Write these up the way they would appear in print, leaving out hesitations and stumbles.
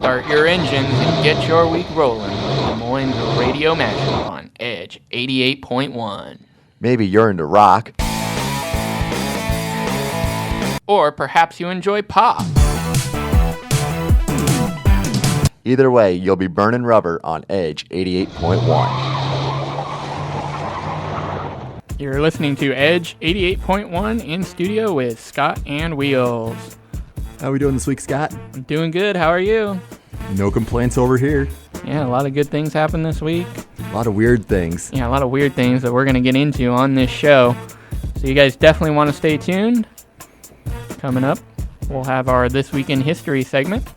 Start your engines and get your week rolling with Des Moines Radio Mashup on Edge 88.1. Maybe you're into rock. Or perhaps you enjoy pop. Either way, you'll be burning rubber on Edge 88.1. You're listening to Edge 88.1 in studio with Scott and Wheels. How we doing this week, Scott? I'm doing good. How are you? No complaints over here. Yeah, a lot of good things happened this week. A lot of weird things. Yeah, a lot of weird things that we're going to get into on this show. So you guys definitely want to stay tuned. Coming up, we'll have our This Week in History segment.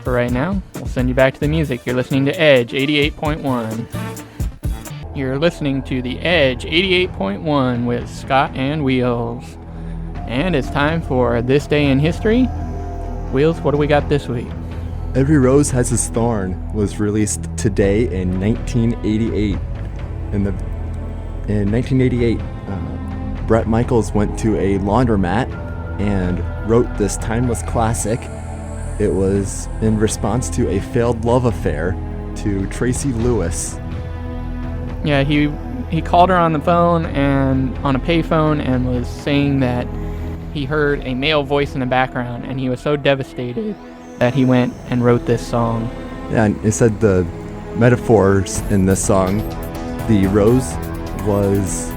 For right now, we'll send you back to the music. You're listening to Edge 88.1. You're listening to the Edge 88.1 with Scott and Wheels. And it's time for This Day in History. Wheels, what do we got this week? Every Rose Has Its Thorn was released today in 1988. In 1988, Bret Michaels went to a laundromat and wrote this timeless classic. It was in response to a failed love affair to Tracy Lewis. Yeah, he called her on the phone and on a payphone and was saying that he heard a male voice in the background, and he was so devastated that he went and wrote this song. Yeah, and it said the metaphors in this song, the rose was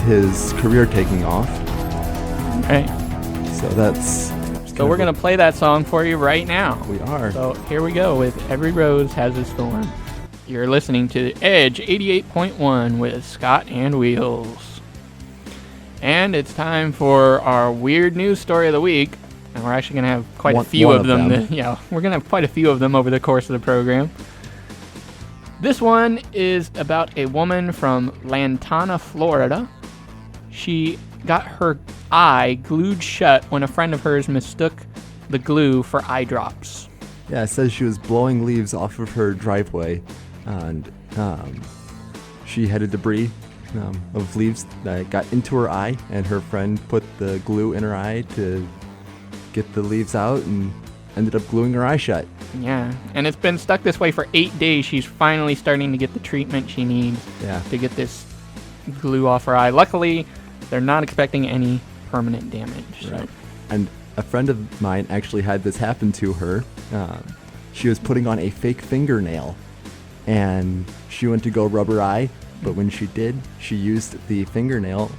his career taking off. Right. So we're going to play that song for you right now. We are. So here we go with Every Rose Has Its Thorn. You're listening to Edge 88.1 with Scott and Wheels. And it's time for our weird news story of the week. And we're actually going to have quite a few of them. We're going to have quite a few of them over the course of the program. This one is about a woman from Lantana, Florida. She got her eye glued shut when a friend of hers mistook the glue for eye drops. Yeah, it says she was blowing leaves off of her driveway, and she had a debris of leaves that got into her eye, and her friend put the glue in her eye to get the leaves out and ended up gluing her eye shut. Yeah, and it's been stuck this way for 8 days. She's finally starting to get the treatment she needs to get this glue off her eye. Luckily, they're not expecting any permanent damage. Right. And a friend of mine actually had this happen to her. She was putting on a fake fingernail, and she went to go rub her eye, but when she did, she used the fingernail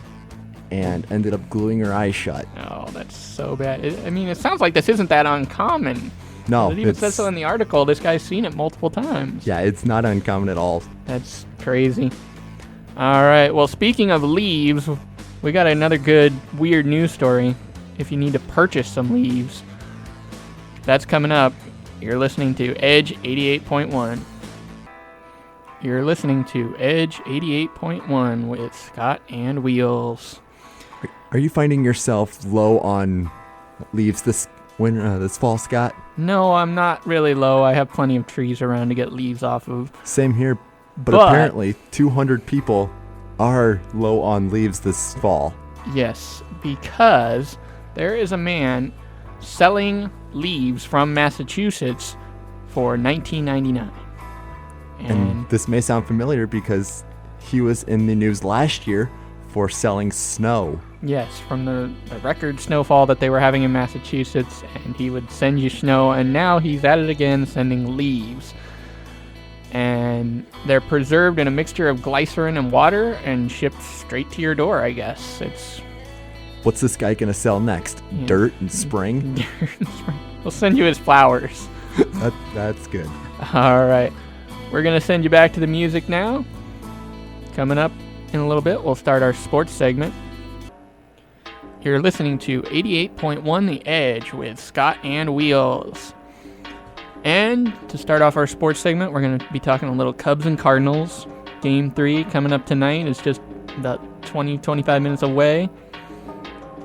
and ended up gluing her eye shut. Oh, that's so bad. It sounds like this isn't that uncommon. No. It even says so in the article. This guy's seen it multiple times. Yeah, it's not uncommon at all. That's crazy. All right, well, speaking of leaves, we got another good weird news story. If you need to purchase some leaves, that's coming up. You're listening to Edge 88.1. You're listening to Edge 88.1 with Scott and Wheels. Are you finding yourself low on leaves this fall, Scott? No, I'm not really low. I have plenty of trees around to get leaves off of. Same here, but apparently 200 people are low on leaves this fall. Yes, because there is a man selling leaves from Massachusetts for $19.99. And this may sound familiar because he was in the news last year for selling snow. Yes, from the record snowfall that they were having in Massachusetts, and he would send you snow, and now he's at it again sending leaves. And they're preserved in a mixture of glycerin and water and shipped straight to your door, I guess. What's this guy going to sell next? Yeah. Dirt and spring? We'll send you his flowers. That's good. All right. We're going to send you back to the music now. Coming up in a little bit, we'll start our sports segment. You're listening to 88.1 The Edge with Scott and Wheels. And to start off our sports segment, we're going to be talking a little Cubs and Cardinals. Game 3 coming up tonight is just about 20-25 minutes away.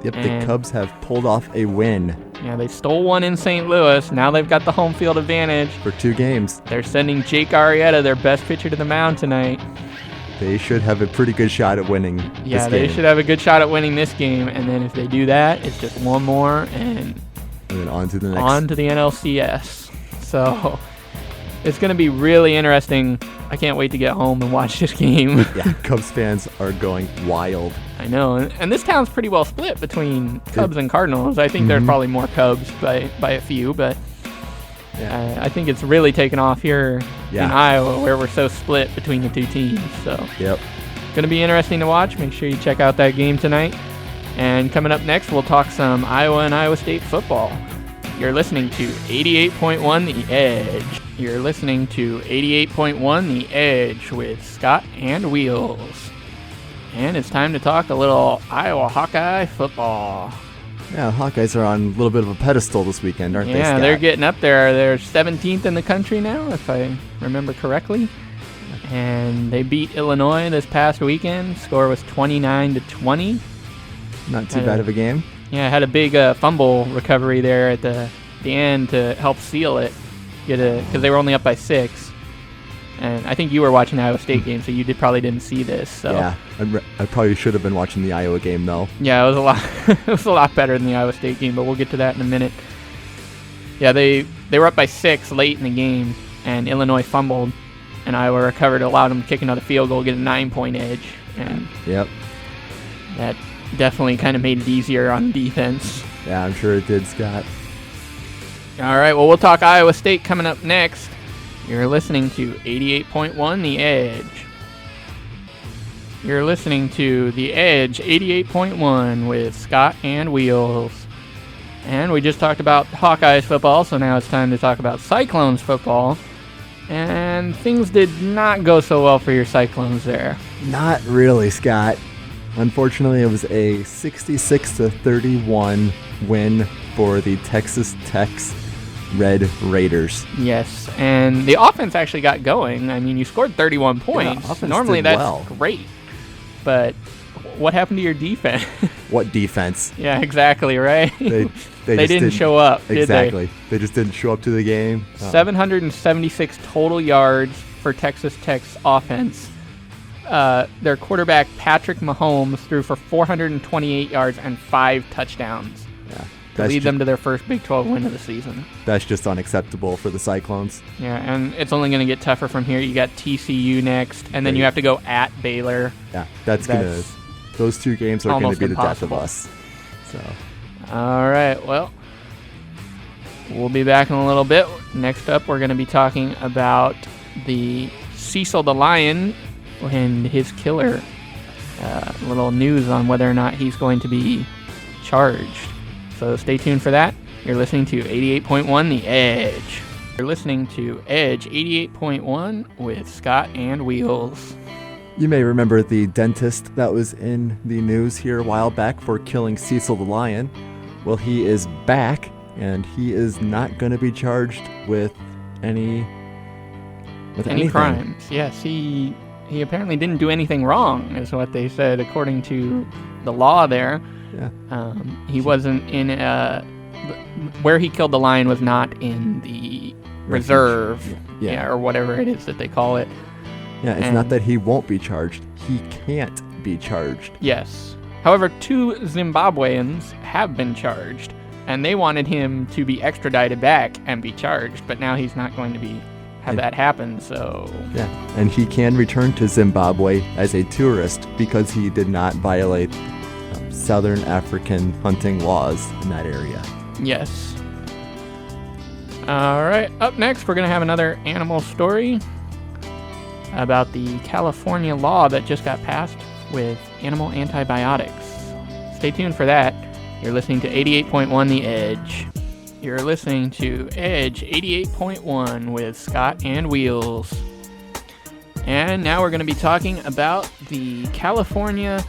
Yep, the Cubs have pulled off a win. Yeah, they stole one in St. Louis. Now they've got the home field advantage. For 2 games. They're sending Jake Arrieta, their best pitcher, to the mound tonight. They should have a pretty good shot at winning this game. Yeah, they should have a good shot at winning this game. And then if they do that, it's just one more, and And then on to the next. On to the NLCS. So it's going to be really interesting. I can't wait to get home and watch this game. Yeah, Cubs fans are going wild. I know. And this town's pretty well split between Cubs and Cardinals. I think there's probably more Cubs by a few, but I think it's really taken off here in Iowa, where we're so split between the two teams. So going to be interesting to watch. Make sure you check out that game tonight. And coming up next, we'll talk some Iowa and Iowa State football. You're listening to 88.1 The Edge. You're listening to 88.1 The Edge with Scott and Wheels. And it's time to talk a little Iowa Hawkeye football. Yeah, Hawkeyes are on a little bit of a pedestal this weekend, aren't they, Yeah, Scott? they're getting up there. They're 17th in the country now, if I remember correctly. And they beat Illinois this past weekend. Score was 29-20. Not too bad of a game. Yeah, had a big fumble recovery there at the end to help seal it, because they were only up by 6. And I think you were watching the Iowa State game, so you probably didn't see this. So. Yeah, I probably should have been watching the Iowa game, though. Yeah, it was a lot. It was a lot better than the Iowa State game, but we'll get to that in a minute. Yeah, they were up by 6 late in the game, and Illinois fumbled, and Iowa recovered, allowed them to kick another field goal, get a 9-point edge, and that definitely kind of made it easier on defense. Yeah, I'm sure it did, Scott. All right, well, we'll talk Iowa State coming up next. You're listening to 88.1 The Edge. You're listening to The Edge 88.1 with Scott and Wheels. And we just talked about Hawkeyes football, so now it's time to talk about Cyclones football. And things did not go so well for your Cyclones there. Not really, Scott. Unfortunately, it was a 66-31 win for the Texas Tech's Red Raiders. Yes, and the offense actually got going. I mean, you scored 31 points. Yeah, normally that's great. But what happened to your defense? What defense? Yeah, exactly, right? They didn't show up, did they? Exactly. They just didn't show up to the game. 776 total yards for Texas Tech's offense. Their quarterback, Patrick Mahomes, threw for 428 yards and 5 touchdowns. Yeah. To lead them to their first Big 12 win of the season. That's just unacceptable for the Cyclones. Yeah, and it's only going to get tougher from here. You got TCU next, and then you have to go at Baylor. Yeah, those two games are going to be the death of us. So. All right, well, we'll be back in a little bit. Next up, we're going to be talking about the Cecil the Lion and his killer. A little news on whether or not he's going to be charged. So stay tuned for that. You're listening to 88.1 The Edge. You're listening to Edge 88.1 with Scott and Wheels. You may remember the dentist that was in the news here a while back for killing Cecil the Lion. Well, he is back, and he is not going to be charged with any crimes. Yes, he apparently didn't do anything wrong, is what they said, according to the law there. Yeah. He wasn't in where he killed the lion was not in the reserve, or whatever it is that they call it. Yeah, it's not that he won't be charged. He can't be charged. Yes. However, 2 Zimbabweans have been charged, and they wanted him to be extradited back and be charged, but now he's not going to have that happen, so... Yeah, and he can return to Zimbabwe as a tourist because he did not violate Southern African hunting laws in that area. Yes. All right, up next, we're going to have another animal story about the California law that just got passed with animal antibiotics. Stay tuned for that. You're listening to 88.1 The Edge. You're listening to Edge 88.1 with Scott and Wheels. And now we're going to be talking about the California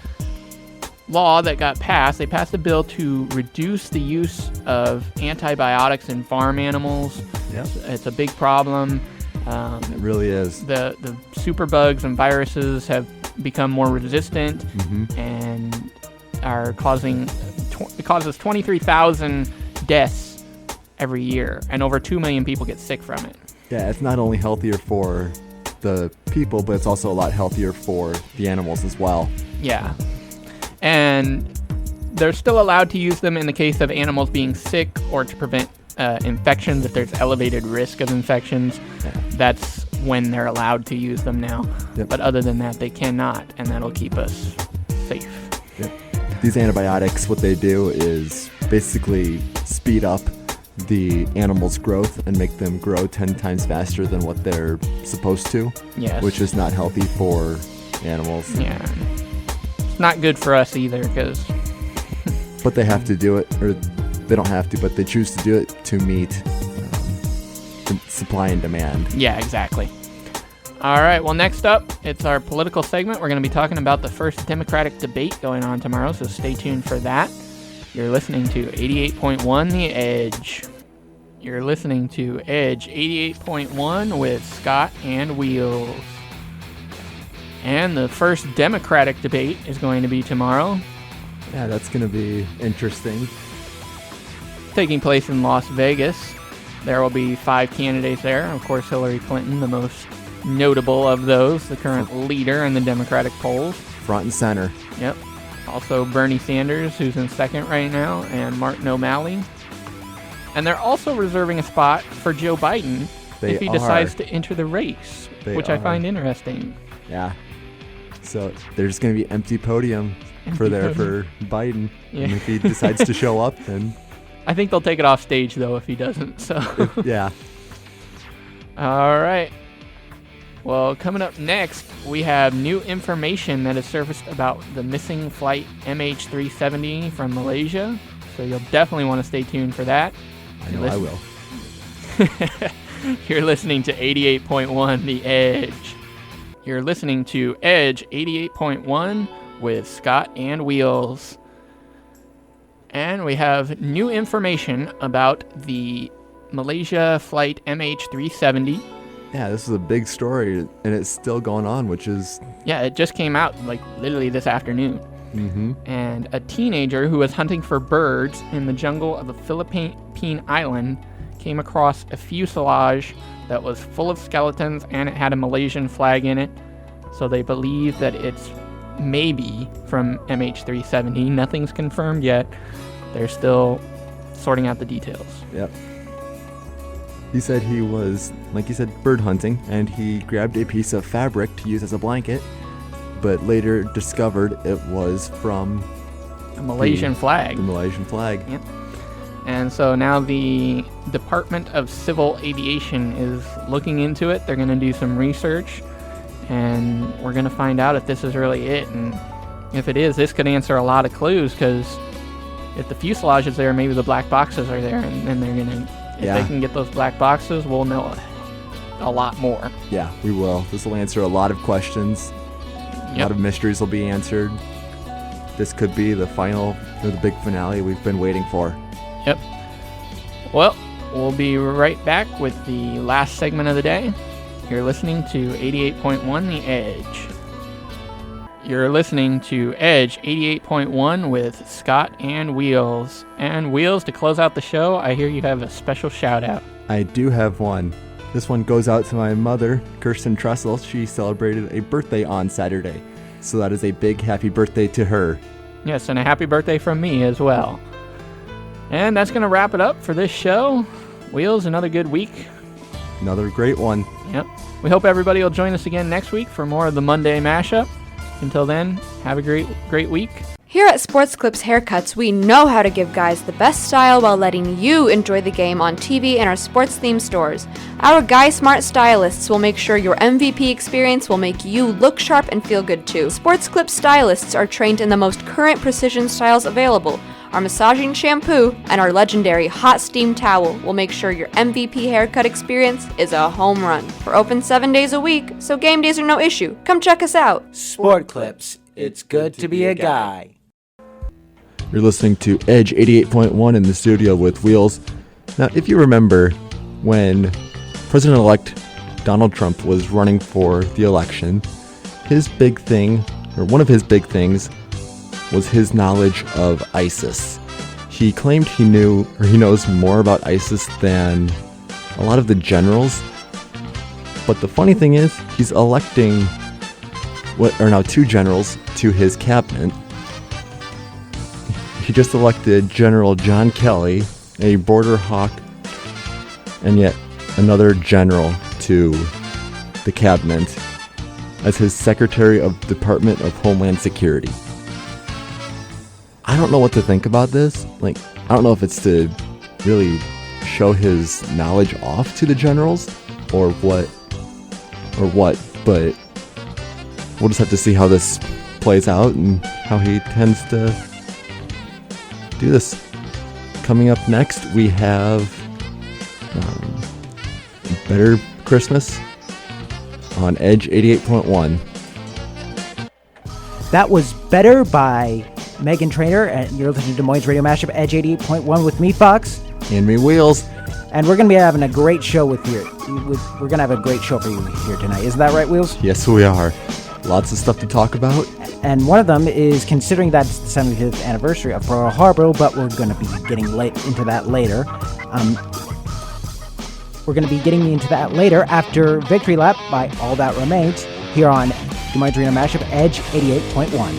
law that got passed. They passed a bill to reduce the use of antibiotics in farm animals. Yep. It's a big problem. It really is. The superbugs and viruses have become more resistant and are it causes 23,000 deaths every year, and over 2 million people get sick from it. Yeah, it's not only healthier for the people, but it's also a lot healthier for the animals as well. Yeah. And They're still allowed to use them in the case of animals being sick or to prevent infections. If there's elevated risk of infections, that's when they're allowed to use them now. Yep. But other than that, they cannot, and that'll keep us safe. Yep. These antibiotics, what they do is basically speed up the animal's growth and make them grow 10 times faster than what they're supposed to. Yes. Which is not healthy for animals. Yeah. It's not good for us either, because... But they have to do it, or they don't have to, but they choose to do it to meet supply and demand. Yeah, exactly. All right, well, next up, it's our political segment. We're going to be talking about the first Democratic debate going on tomorrow, so stay tuned for that. You're listening to 88.1 The Edge. You're listening to Edge 88.1 with Scott and Wheels. And the first Democratic debate is going to be tomorrow. Yeah, that's going to be interesting. Taking place in Las Vegas. There will be 5 candidates there. Of course, Hillary Clinton, the most notable of those, the current leader in the Democratic polls. Front and center. Yep. Also Bernie Sanders, who's in second right now, and Martin O'Malley. And they're also reserving a spot for Joe Biden if he decides to enter the race, which I find interesting. Yeah. So there's going to be empty podium for Biden. Yeah. And if he decides to show up, then... I think they'll take it off stage, though, if he doesn't. So. Yeah. All right. Well, coming up next, we have new information that has surfaced about the missing flight MH370 from Malaysia. So you'll definitely want to stay tuned for that. I know I will. You're listening to 88.1 The Edge. You're listening to Edge 88.1 with Scott and Wheels. And we have new information about the Malaysia flight MH370. Yeah, this is a big story, and it's still going on, which is... Yeah, it just came out, like, literally this afternoon. Mm-hmm. And a teenager who was hunting for birds in the jungle of a Philippine island came across a fuselage that was full of skeletons, and it had a Malaysian flag in it. So they believe that it's maybe from MH370. Nothing's confirmed yet. They're still sorting out the details. Yep. He said he was, like you said, bird hunting, and he grabbed a piece of fabric to use as a blanket, but later discovered it was from a Malaysian flag. The Malaysian flag. Yep. And so now the Department of Civil Aviation is looking into it. They're going to do some research, and we're going to find out if this is really it. And if it is, this could answer a lot of clues, because if the fuselage is there, maybe the black boxes are there, and then they're going to... If they can get those black boxes, we'll know a lot more. Yeah, we will. This will answer a lot of questions. A lot of mysteries will be answered. This could be the final, or the big finale we've been waiting for. Yep. Well, we'll be right back with the last segment of the day. You're listening to 88.1 The Edge. You're listening to Edge 88.1 with Scott and Wheels. And Wheels, to close out the show, I hear you have a special shout out. I do have one. This one goes out to my mother, Kirsten Tressel. She celebrated a birthday on Saturday. So that is a big happy birthday to her. Yes, and a happy birthday from me as well. And that's going to wrap it up for this show. Wheels, another good week. Another great one. Yep. We hope everybody will join us again next week for more of the Monday Mashup. Until then, have a great week. Here at Sports Clips Haircuts, we know how to give guys the best style while letting you enjoy the game on TV and our sports-themed stores. Our Guy Smart stylists will make sure your MVP experience will make you look sharp and feel good too. Sports Clips stylists are trained in the most current precision styles available. Our massaging shampoo and our legendary hot steam towel will make sure your MVP haircut experience is a home run. We're open 7 days a week, so game days are no issue. Come check us out. Sport Clips. It's good to be a guy. You're listening to Edge 88.1 in the studio with Wheels. Now, if you remember when President-elect Donald Trump was running for the election, his big thing, or one of his big things, was his knowledge of ISIS. He claimed he knew, or he knows more about ISIS than a lot of the generals. But the funny thing is, he's electing what are now 2 generals to his cabinet. he just elected General John Kelly, a border hawk, and yet another general to the cabinet as his Secretary of Department of Homeland Security. I don't know what to think about this. Like, I don't know if it's to really show his knowledge off to the generals or what, but we'll just have to see how this plays out and how he tends to do this. Coming up next, we have Better Christmas on Edge 88.1. That was Better by Megan Trainor, and you're listening to Des Moines Radio Mashup, Edge 88.1 with me, Fox. And me, Wheels. And we're going to be having a great show we're going to have a great show for you here tonight. Isn't that right, Wheels? Yes, we are. Lots of stuff to talk about. And one of them is, considering that it's the 75th anniversary of Pearl Harbor, but we're going to be getting into that later. We're going to be getting into that later after Victory Lap by All That Remains here on Des Moines Radio Mashup, Edge 88.1.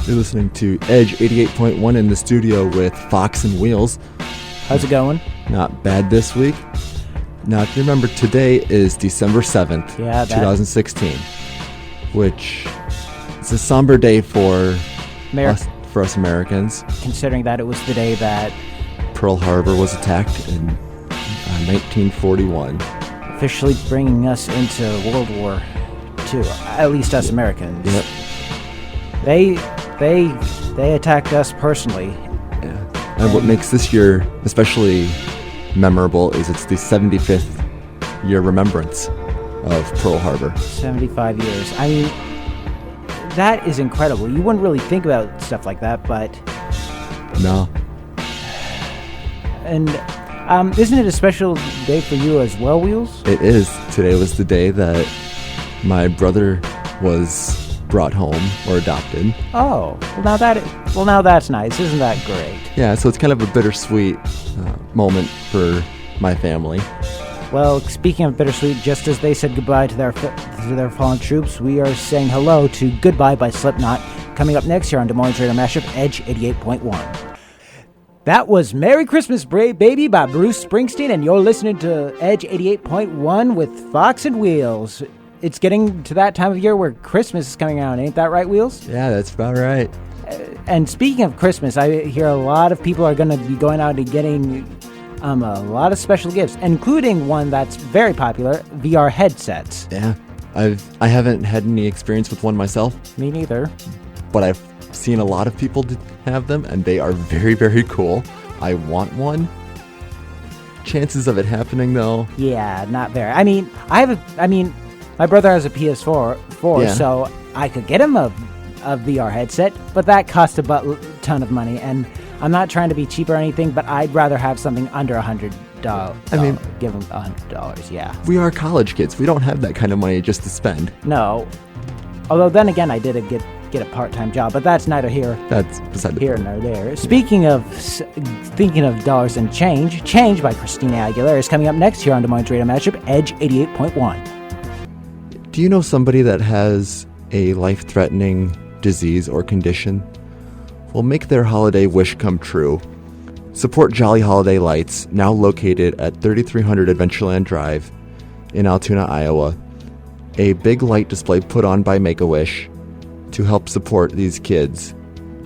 You're listening to Edge 88.1 in the studio with Fox and Wheels. How's it going? Not bad this week. Now, if you remember, today is December 7th, 2016, which is a somber day for us Americans. Considering that it was the day that Pearl Harbor was attacked in 1941. Officially bringing us into World War II, at least us Americans. Yep. They attacked us personally. Yeah. And what makes this year especially memorable is it's the 75th year remembrance of Pearl Harbor. 75 years. I mean, that is incredible. You wouldn't really think about stuff like that, but... No. And isn't it a special day for you as well, Wheels? It is. Today was the day that my brother was brought home or adopted. Oh, well now that's nice. Isn't that great? Yeah, so it's kind of a bittersweet moment for my family. Well, speaking of bittersweet, just as they said goodbye to their fallen troops, we are saying hello to Goodbye by Slipknot, coming up next here on Des Moines Radio Mashup, Edge 88.1. That was Merry Christmas, Baby by Bruce Springsteen, and you're listening to Edge 88.1 with Fox and Wheels. It's getting to that time of year where Christmas is coming around, ain't that right, Wheels? Yeah, that's about right. And speaking of Christmas, I hear a lot of people are going to be going out and getting a lot of special gifts, including one that's very popular, VR headsets. Yeah, I haven't had any experience with one myself. Me neither. But I've seen a lot of people have them, and they are very, very cool. I want one. Chances of it happening, though? Yeah, not very. I mean, my brother has a PS4, yeah. So I could get him a VR headset, but that costs a ton of money, and I'm not trying to be cheap or anything, but I'd rather have something under $100. I mean, give him $100, yeah. We are college kids. We don't have that kind of money just to spend. No. Although then again, I did get a part-time job, but that's neither here. That's beside the here nor there. Speaking of thinking of dollars and Change by Christina Aguilera is coming up next here on Des Moines Radio Mashup, Edge 88.1. Do you know somebody that has a life-threatening disease or condition? Well, make their holiday wish come true. Support Jolly Holiday Lights, now located at 3300 Adventureland Drive in Altoona, Iowa. A big light display put on by Make-A-Wish to help support these kids.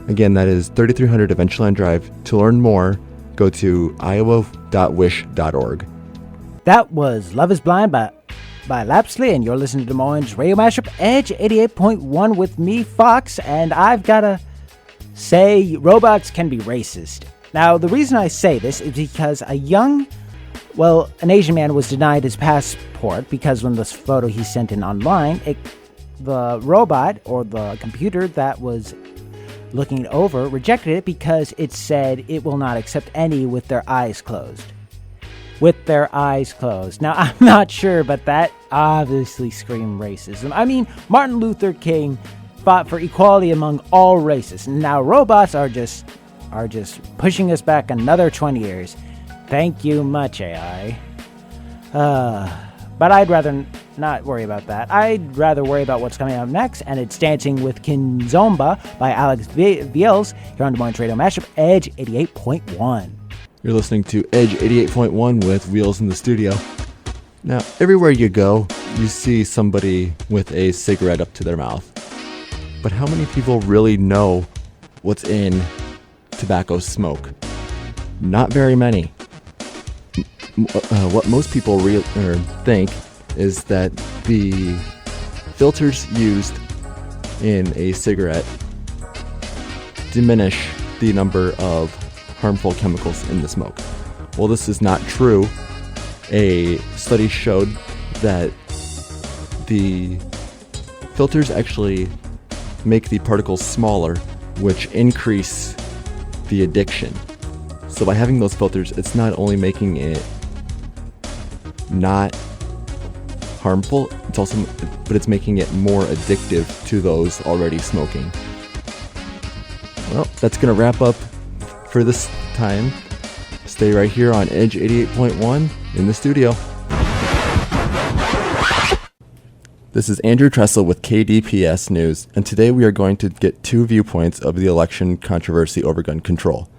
Again, that is 3300 Adventureland Drive. To learn more, go to iowa.wish.org. That was Love is Blind by Lapsley, and you're listening to Des Moines Radio Mashup, Edge 88.1 with me, Fox, and I've got to say robots can be racist. Now, the reason I say this is because an Asian man was denied his passport because when this photo he sent in online, the robot or the computer that was looking it over rejected it because it said it will not accept any with their eyes closed. With their eyes closed. Now, I'm not sure, but that obviously screamed racism. I mean, Martin Luther King fought for equality among all races. Now, robots are just pushing us back another 20 years. Thank you much, AI. But I'd rather not worry about that. I'd rather worry about what's coming up next, and it's Dancing with Kinzomba by Alex Viels here on Des Moines Radio Mashup, Edge 88.1. You're listening to Edge 88.1 with Wheels in the studio. Now, everywhere you go, you see somebody with a cigarette up to their mouth. But how many people really know what's in tobacco smoke? Not very many. What most people think is that the filters used in a cigarette diminish the number of harmful chemicals in the smoke. Well, this is not true. A study showed that the filters actually make the particles smaller, which increase the addiction. So by having those filters, it's not only making it not harmful, but it's making it more addictive to those already smoking. Well, that's going to wrap up for this time. Stay right here on Edge 88.1 in the studio. This is Andrew Tressel with KDPS News, and today we are going to get two viewpoints of the election controversy over gun control.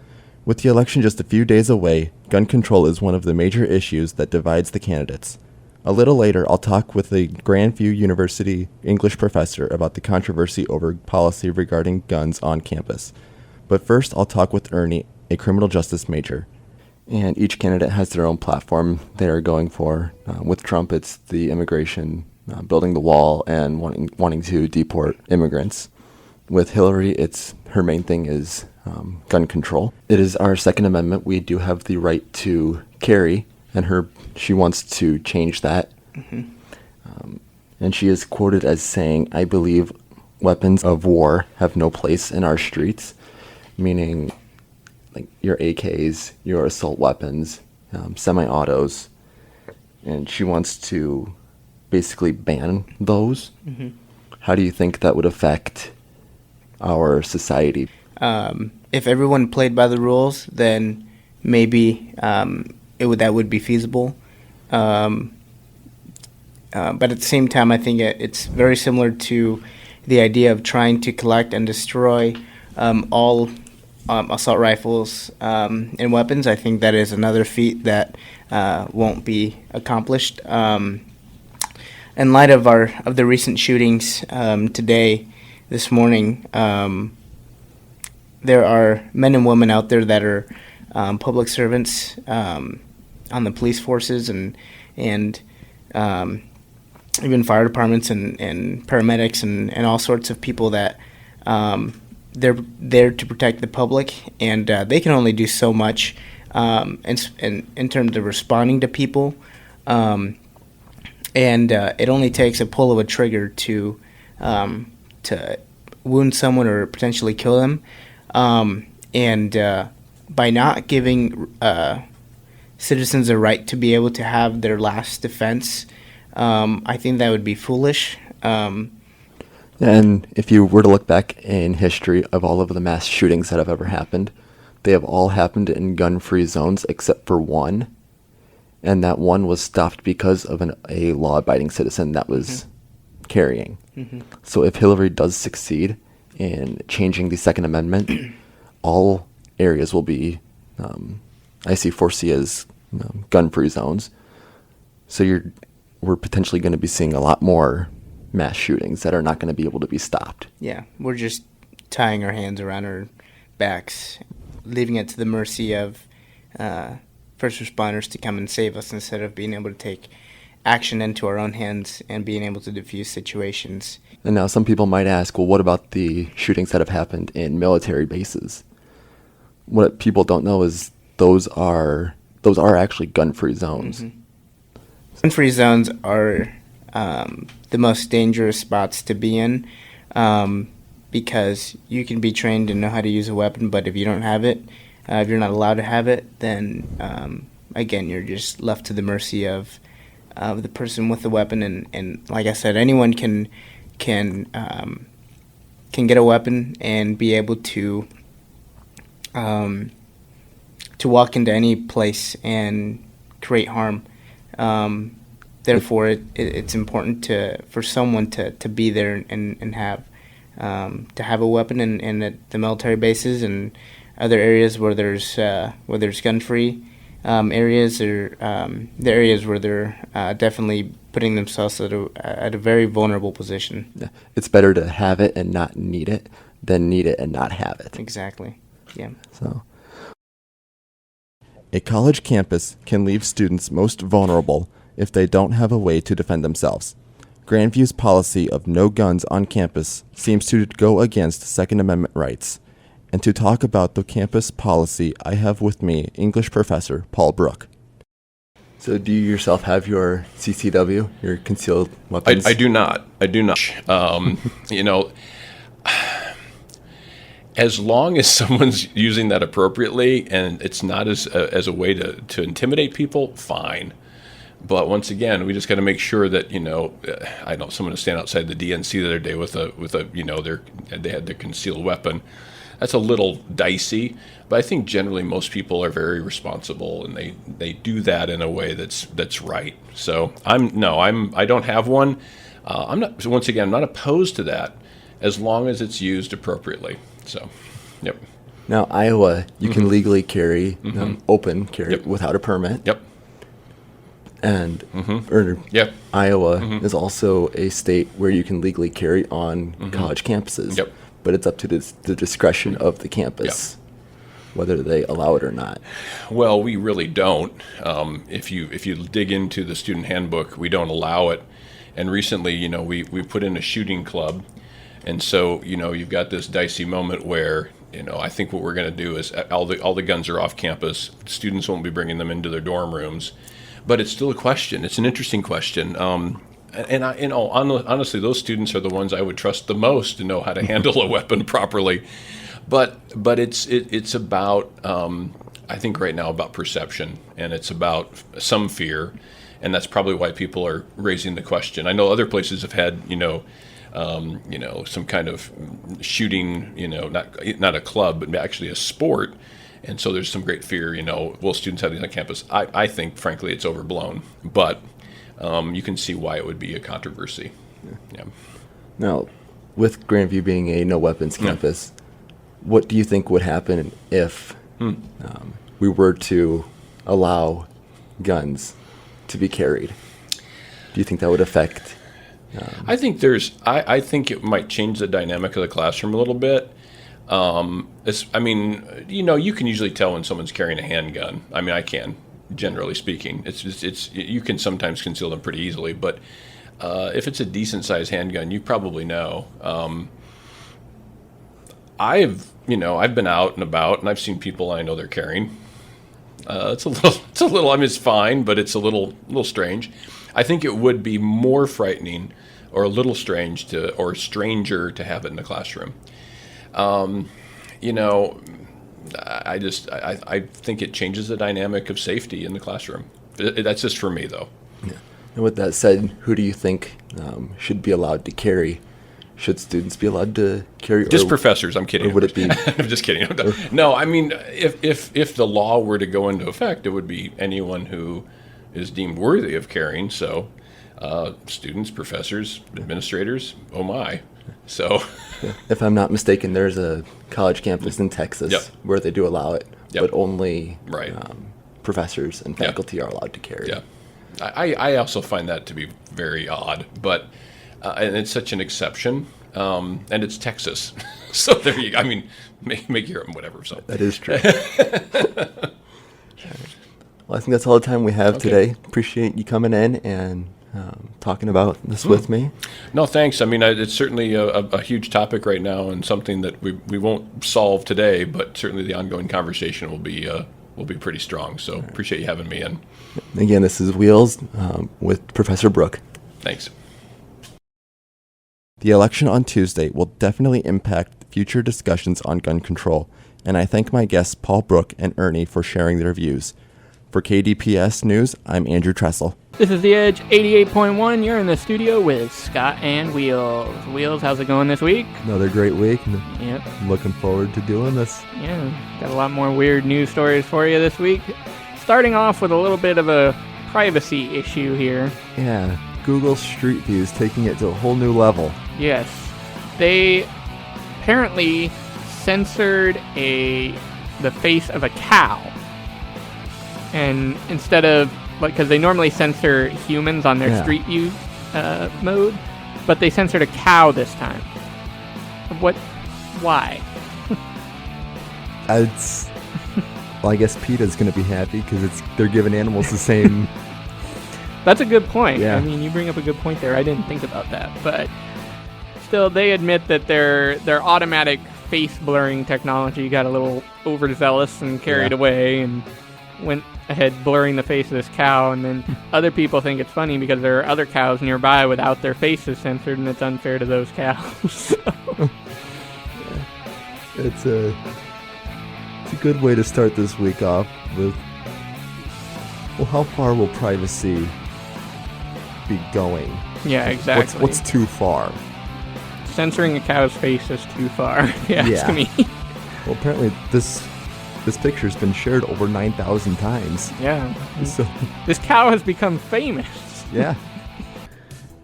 With the election just a few days away, gun control is one of the major issues that divides the candidates. A little later, I'll talk with the Grandview University English professor about the controversy over policy regarding guns on campus. But first, I'll talk with Ernie, a criminal justice major. And each candidate has their own platform they are going for. With Trump, it's the immigration, building the wall, and wanting to deport immigrants. With Hillary, her main thing is gun control. It is our Second Amendment. We do have the right to carry, and she wants to change that. Mm-hmm. And she is quoted as saying, "I believe weapons of war have no place in our streets," meaning like your AKs, your assault weapons, semi-autos, and she wants to basically ban those. Mm-hmm. How do you think that would affect our society? If everyone played by the rules, then maybe that would be feasible. But at the same time, I think it's very similar to the idea of trying to collect and destroy all assault rifles and weapons. I think that is another feat that won't be accomplished. In light of the recent shootings this morning, there are men and women out there that are public servants on the police forces and even fire departments and paramedics and all sorts of people that they're there to protect the public, and they can only do so much in terms of responding to people. And it only takes a pull of a trigger to wound someone or potentially kill them. By not giving citizens a right to be able to have their last defense, I think that would be foolish. And if you were to look back in history of all of the mass shootings that have ever happened, they have all happened in gun-free zones except for one. And that one was stopped because of a law-abiding citizen that was carrying. Mm-hmm. So if Hillary does succeed in changing the Second Amendment, all areas will be, foresee as gun-free zones. So we're potentially going to be seeing a lot more mass shootings that are not going to be able to be stopped. Yeah, we're just tying our hands around our backs, leaving it to the mercy of first responders to come and save us instead of being able to take action into our own hands and being able to diffuse situations. And now some people might ask, well, what about the shootings that have happened in military bases? What people don't know is those are actually gun-free zones. Mm-hmm. Gun-free zones are the most dangerous spots to be in because you can be trained and know how to use a weapon, but if you don't have it, if you're not allowed to have it, then again, you're just left to the mercy of the person with the weapon. And like I said, anyone can get a weapon and be able to walk into any place and create harm. therefore, it's important for someone to be there and have a weapon, and at the military bases and other areas where there's gun-free areas, or the areas where they're definitely putting themselves at a very vulnerable position. Yeah. It's better to have it and not need it than need it and not have it. Exactly. Yeah. So, a college campus can leave students most vulnerable if they don't have a way to defend themselves. Grandview's policy of no guns on campus seems to go against Second Amendment rights. And to talk about the campus policy, I have with me English Professor Paul Brooke. So do you yourself have your CCW, your concealed weapons? I do not. You know, as long as someone's using that appropriately and it's not as a way to intimidate people, fine. But once again, we just got to make sure that, you know, I know someone was standing outside the DNC the other day with a you know, they had their concealed weapon. That's a little dicey, but I think generally most people are very responsible and they do that in a way that's right. So I don't have one. I'm not opposed to that as long as it's used appropriately. So, yep. Now, Iowa, you can legally carry, open carry without a permit. Yep. And Iowa is also a state where you can legally carry on college campuses. Yep. But it's up to the discretion of the campus whether they allow it or not. Well, we really don't. If you dig into the student handbook, we don't allow it. And recently, you know, we put in a shooting club. And so, you know, you've got this dicey moment where, you know, I think what we're going to do is all the guns are off campus. Students won't be bringing them into their dorm rooms. But it's still a question. It's an interesting question. And honestly, those students are the ones I would trust the most to know how to handle a weapon properly. But it's about, I think right now, about perception, and it's about some fear. And that's probably why people are raising the question. I know other places have had, some kind of shooting, not a club, but actually a sport. And so there's some great fear, will students have these on campus? I think, frankly, it's overblown. But you can see why it would be a controversy. Yeah. Now, with Grandview being a no-weapons campus, what do you think would happen if we were to allow guns to be carried? Do you think that would affect? I think I think it might change the dynamic of the classroom a little bit. You can usually tell when someone's carrying a handgun. I mean, I can, generally speaking. It's you can sometimes conceal them pretty easily, but if it's a decent-sized handgun, you probably know. I've been out and about, and I've seen people I know they're carrying. It's a little. I mean, it's fine, but it's a little strange. I think it would be more frightening, or a little strange or stranger to have it in the classroom. I think it changes the dynamic of safety in the classroom. That's just for me, though. Yeah. And with that said, who do you think should be allowed to carry? Should students be allowed to carry? Just professors. I'm kidding. Or would it be? I'm just kidding. No, I mean, if the law were to go into effect, it would be anyone who is deemed worthy of carrying. So, students, professors, administrators. Oh my! So, if I'm not mistaken, there's a college campus in Texas where they do allow it, but only professors and faculty are allowed to carry. Yeah, I also find that to be very odd, but. And it's such an exception, and it's Texas. So there you go. I mean, make your own whatever. So that is true. Well, I think that's all the time we have today. Appreciate you coming in and talking about this with me. No, thanks. I mean, it's certainly a huge topic right now, and something that we won't solve today, but certainly the ongoing conversation will be pretty strong. So appreciate you having me in. Again, this is Wheels with Professor Brooke. Thanks. The election on Tuesday will definitely impact future discussions on gun control, and I thank my guests Paul Brooke and Ernie for sharing their views. For KDPS News, I'm Andrew Tressel. This is The Edge 88.1. You're in the studio with Scott and Wheels. Wheels, how's it going this week? Another great week. Yep. I'm looking forward to doing this. Yeah, got a lot more weird news stories for you this week. Starting off with a little bit of a privacy issue here. Yeah, Google Street View is taking it to a whole new level. Yes. They apparently censored the face of a cow. And instead of, because they normally censor humans on their Street View mode, but they censored a cow this time. Why? Well, I guess PETA's going to be happy because they're giving animals the same... That's a good point. Yeah. I mean, you bring up a good point there. I didn't think about that. But still, they admit that their automatic face blurring technology got a little overzealous and carried away and went ahead blurring the face of this cow. And then other people think it's funny because there are other cows nearby without their faces censored, and it's unfair to those cows. It's a good way to start this week off with, well, how far will privacy be going? Yeah, exactly. What's too far? Censoring a cow's face is too far, if you ask me. Well, apparently this picture's been shared over 9,000 times. Yeah. So this cow has become famous. Yeah.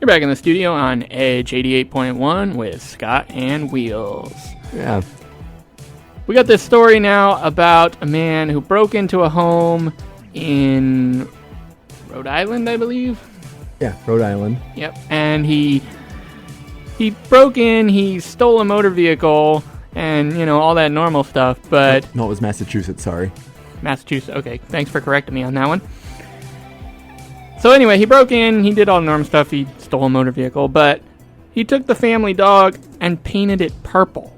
You're back in the studio on Edge 88.1 with Scott and Wheels. Yeah. We got this story now about a man who broke into a home in Rhode Island, I believe. Yeah, Rhode Island. Yep. And he broke in, he stole a motor vehicle, and, all that normal stuff, but... No, it was Massachusetts, sorry. Massachusetts, okay. Thanks for correcting me on that one. So anyway, he broke in, he did all the normal stuff, he stole a motor vehicle, but he took the family dog and painted it purple.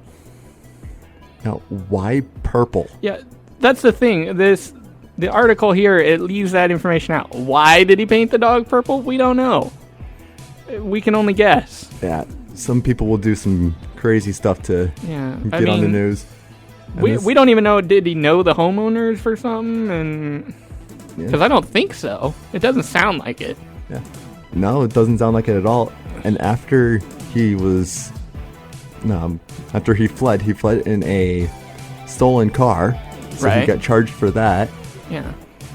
Now, why purple? Yeah, that's the thing. The article here, it leaves that information out. Why did he paint the dog purple? We don't know. We can only guess. Yeah, some people will do some crazy stuff to get on the news. We don't even know, did he know the homeowners for something? And because I don't think so. It doesn't sound like it. Yeah. No, it doesn't sound like it at all. And after he fled in a stolen car. So he got charged for that. Yeah.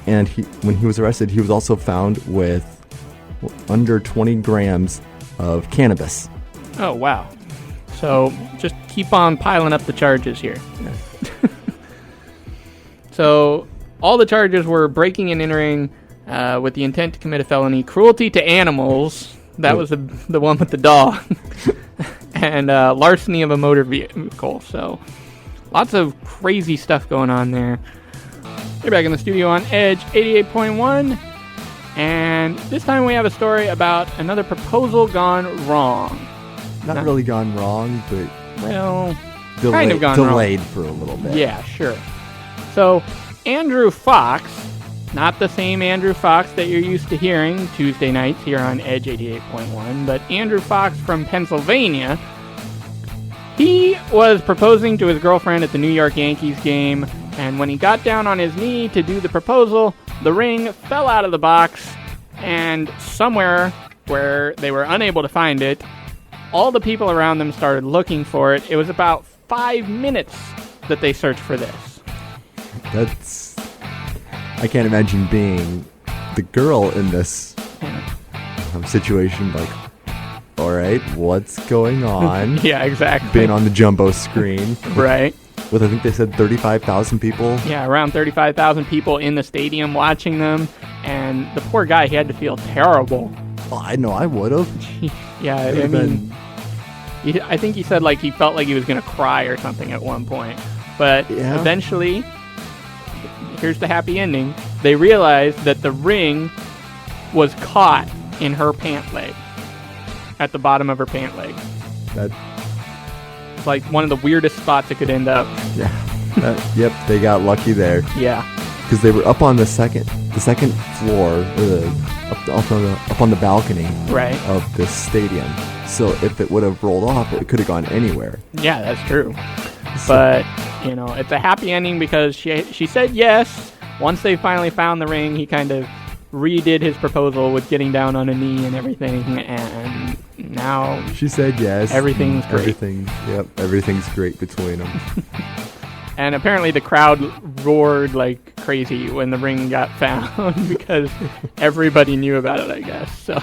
And when he was arrested, he was also found with under 20 grams of cannabis. Oh, wow. So just keep on piling up the charges here. Yeah. So all the charges were breaking and entering with the intent to commit a felony, cruelty to animals. That was the one with the dog. And larceny of a motor vehicle. So lots of crazy stuff going on there. You're back in the studio on Edge 88.1. And this time we have a story about another proposal gone wrong. Not really gone wrong, but... Well, kind of gone wrong. Delayed for a little bit. Yeah, sure. So, Andrew Fox, not the same Andrew Fox that you're used to hearing Tuesday nights here on Edge 88.1, but Andrew Fox from Pennsylvania. He was proposing to his girlfriend at the New York Yankees game, and when he got down on his knee to do the proposal, the ring fell out of the box, and somewhere where they were unable to find it, all the people around them started looking for it. It was about 5 minutes that they searched for this. I can't imagine being the girl in this situation, like, all right, what's going on? Yeah, exactly. Being on the jumbo screen. Right. With, I think they said 35,000 people. Yeah, around 35,000 people in the stadium watching them. And the poor guy, he had to feel terrible. Oh, I know, I would have. Yeah, I mean, I think he said he felt like he was going to cry or something at one point. But eventually, here's the happy ending. They realized that the ring was caught in her pant leg. At the bottom of her pant leg. It's like one of the weirdest spots it could end up. Yeah. Yep, they got lucky there. Yeah. Because they were up on the second floor, up on the balcony of the stadium. So if it would have rolled off, it could have gone anywhere. Yeah, that's true. But, it's a happy ending because she said yes. Once they finally found the ring, he kind of redid his proposal with getting down on a knee and everything, and now she said yes. Everything's great. Everything's great between them. And apparently the crowd roared like crazy when the ring got found because everybody knew about it, I guess. So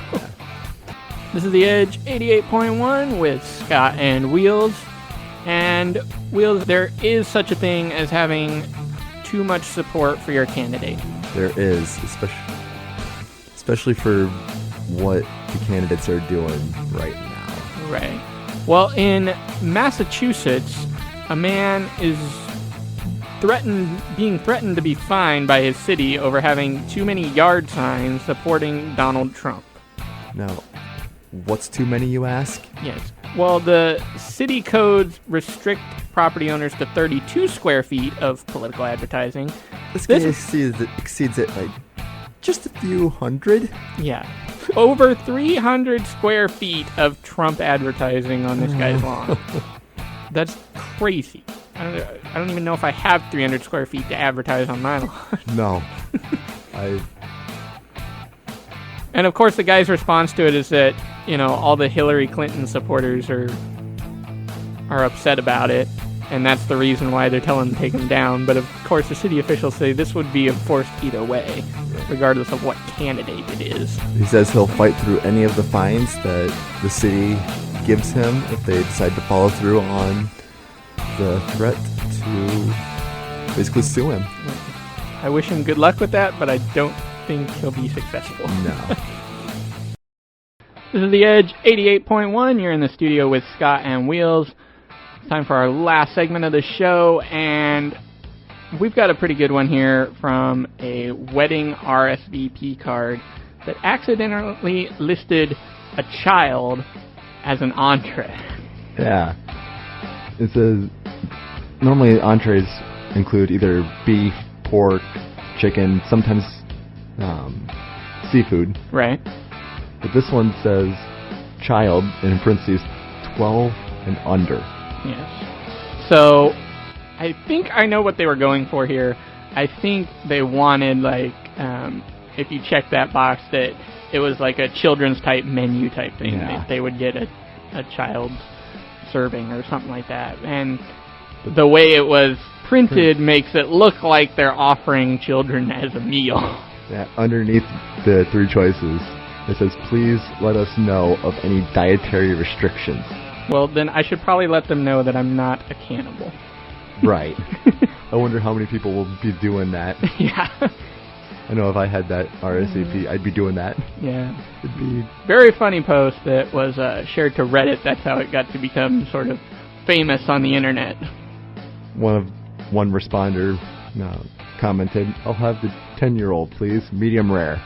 this is The Edge 88.1 with Scott and Wheels. And Wheels, there is such a thing as having too much support for your candidate. There is, especially for what the candidates are doing right now. Right. Well, in Massachusetts, a man is being threatened to be fined by his city over having too many yard signs supporting Donald Trump. Now, what's too many, you ask? Yes. Well, the city codes restrict property owners to 32 square feet of political advertising. This guy exceeds it like just a few hundred. Yeah. Over 300 square feet of Trump advertising on this guy's lawn. That's crazy. I don't even know if I have 300 square feet to advertise on my lawn. No. And of course the guy's response to it is that, all the Hillary Clinton supporters are upset about it, and that's the reason why they're telling him to take him down. But of course the city officials say this would be enforced either way, regardless of what candidate it is. He says he'll fight through any of the fines that the city gives him if they decide to follow through on the threat to basically sue him. I wish him good luck with that, but I don't think he'll be successful. No. This is The Edge 88.1. You're in the studio with Scott and Wheels. It's time for our last segment of the show, and we've got a pretty good one here from a wedding RSVP card that accidentally listed a child as an entree. Yeah. It says normally entrees include either beef, pork, chicken, sometimes seafood. Right. But this one says child, and in parentheses, 12 and under. Yes. So I think I know what they were going for here. I think they wanted, if you check that box, that it was like a children's type menu type thing. Yeah. They would get a child's serving or something like that. And the way it was printed makes it look like they're offering children as a meal. Yeah, underneath the three choices, it says, please let us know of any dietary restrictions. Well, then I should probably let them know that I'm not a cannibal. Right. I wonder how many people will be doing that. Yeah. I know if I had that RSVP, I'd be doing that. Yeah. It'd be very funny post that was shared to Reddit. That's how it got to become sort of famous on the internet. One responder commented, I'll have the 10-year-old, please, medium rare.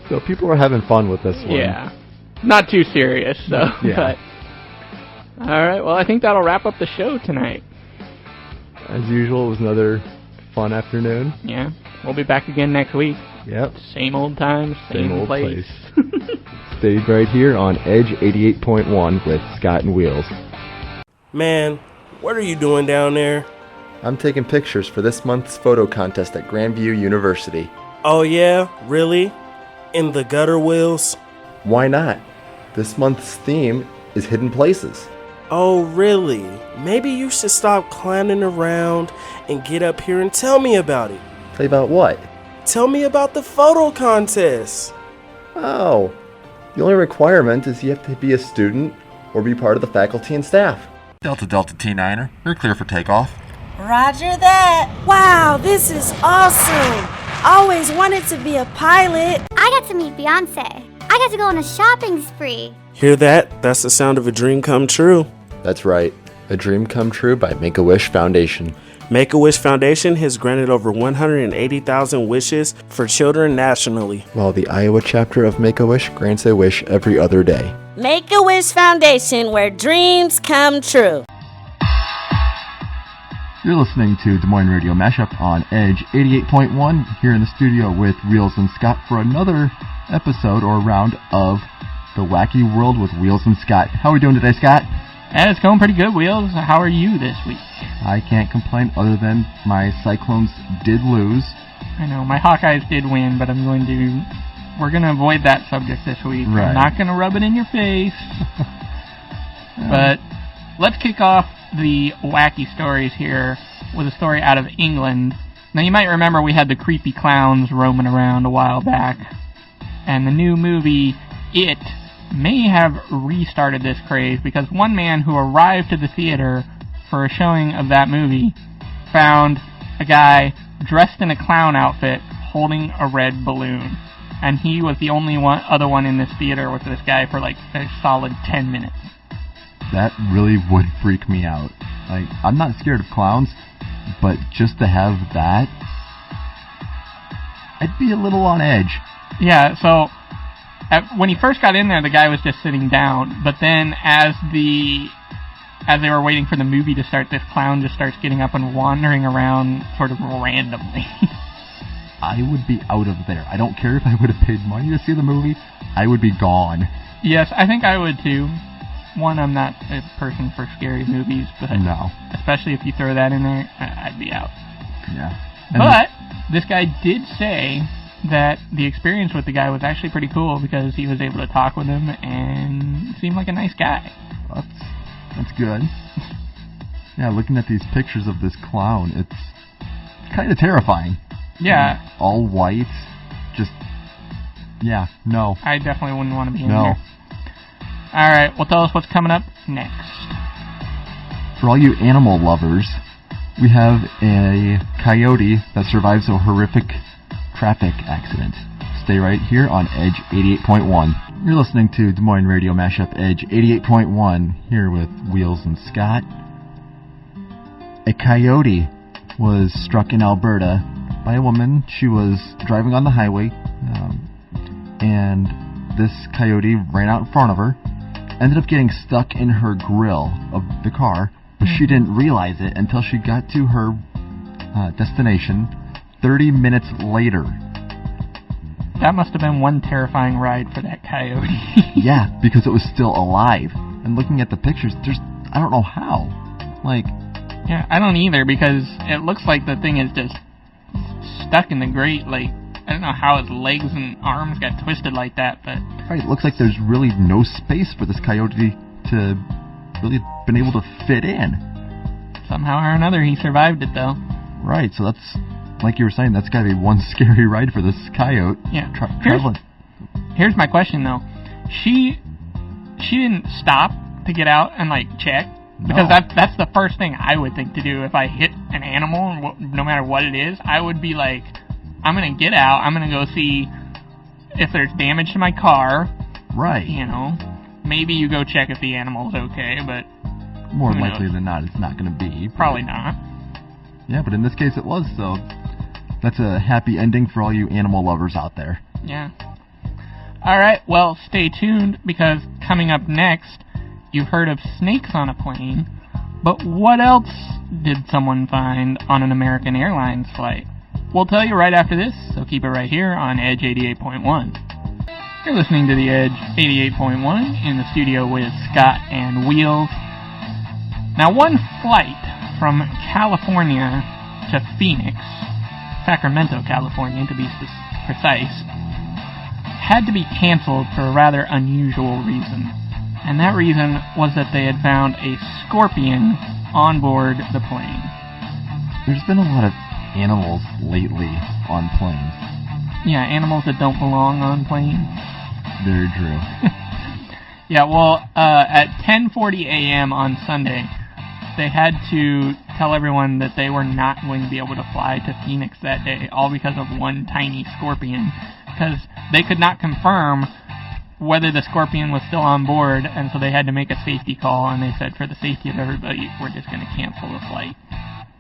So people are having fun with this one. Yeah. Not too serious, though. Yeah. But, all right, well, I think that'll wrap up the show tonight. As usual, it was another fun afternoon. Yeah. We'll be back again next week. Yep. Same old time, same old place. Stay right here on Edge 88.1 with Scott and Wheels. Man, what are you doing down there? I'm taking pictures for this month's photo contest at Grandview University. Oh yeah? Really? In the gutter, Wheels? Why not? This month's theme is hidden places. Oh really? Maybe you should stop clowning around and get up here and tell me about it. Tell you about what? Tell me about the photo contest. Oh, the only requirement is you have to be a student or be part of the faculty and staff. Delta T9er, you're clear for takeoff. Roger that. Wow, this is awesome. Always wanted to be a pilot. I got to meet Beyonce. I got to go on a shopping spree. Hear that? That's the sound of a dream come true. That's right. A dream come true by Make-A-Wish Foundation. Make-A-Wish Foundation has granted over 180,000 wishes for children nationally. While the Iowa chapter of Make-A-Wish grants a wish every other day. Make-A-Wish Foundation, where dreams come true. You're listening to Des Moines Radio Mashup on Edge 88.1 here in the studio with Wheels and Scott for another episode or round of The Wacky World with Wheels and Scott. How are we doing today, Scott? It's going pretty good, Wheels. How are you this week? I can't complain other than my Cyclones did lose. I know, my Hawkeyes did win, but we're going to avoid that subject this week. Right. I'm not going to rub it in your face. But let's kick off the wacky stories here with a story out of England. Now, you might remember we had the creepy clowns roaming around a while back, and the new movie, It, may have restarted this craze, because one man who arrived to the theater for a showing of that movie found a guy dressed in a clown outfit holding a red balloon. And he was the only other one in this theater with this guy for like a solid 10 minutes. That really would freak me out. Like, I'm not scared of clowns, but just to have that, I'd be a little on edge. Yeah, so when he first got in there, the guy was just sitting down, but then as they were waiting for the movie to start, this clown just starts getting up and wandering around sort of randomly. I would be out of there. I don't care if I would have paid money to see the movie. I would be gone. Yes, I think I would too. One, I'm not a person for scary movies, but no. Especially if you throw that in there, I'd be out. Yeah. But this guy did say that the experience with the guy was actually pretty cool because he was able to talk with him and seemed like a nice guy. That's good. Yeah, looking at these pictures of this clown, it's kind of terrifying. Yeah. All white. Just, yeah, no. I definitely wouldn't want to be in there. Alright, well, tell us what's coming up next. For all you animal lovers, we have a coyote that survives a horrific traffic accident. Stay right here on Edge 88.1. You're listening to Des Moines Radio Mashup Edge 88.1, here with Wheels and Scott. A coyote was struck in Alberta by a woman. She was driving on the highway, and this coyote ran out in front of her, ended up getting stuck in her grill of the car, but she didn't realize it until she got to her destination 30 minutes later. That must have been one terrifying ride for that coyote. Yeah, because it was still alive. And looking at the pictures, I don't know how. Yeah, I don't either, because it looks like the thing is just stuck in the grate. I don't know how its legs and arms got twisted like that, but... Right, it looks like there's really no space for this coyote to really been able to fit in. Somehow or another, he survived it, though. Right, so that's, like you were saying, that's gotta be one scary ride for this coyote. Yeah. Traveling. Here's my question, though. She didn't stop to get out and, check? Because that's the first thing I would think to do if I hit an animal, no matter what it is. I would be like, I'm going to get out, I'm going to go see if there's damage to my car. Right. Maybe you go check if the animal's okay, but... More likely than not, it's not going to be. Probably not. Yeah, but in this case it was, so that's a happy ending for all you animal lovers out there. Yeah. Alright, well, stay tuned, because coming up next, you've heard of snakes on a plane, but what else did someone find on an American Airlines flight? We'll tell you right after this, so keep it right here on Edge 88.1. You're listening to the Edge 88.1 in the studio with Scott and Wheels. Now, one flight from California to Phoenix, Sacramento, California to be precise, had to be canceled for a rather unusual reason. And that reason was that they had found a scorpion on board the plane. There's been a lot of animals lately on planes. Yeah, animals that don't belong on planes. Very true. Yeah, well, at 10:40 a.m. on Sunday, they had to tell everyone that they were not going to be able to fly to Phoenix that day, all because of one tiny scorpion, because they could not confirm whether the scorpion was still on board, and so they had to make a safety call, and they said, for the safety of everybody, we're just going to cancel the flight.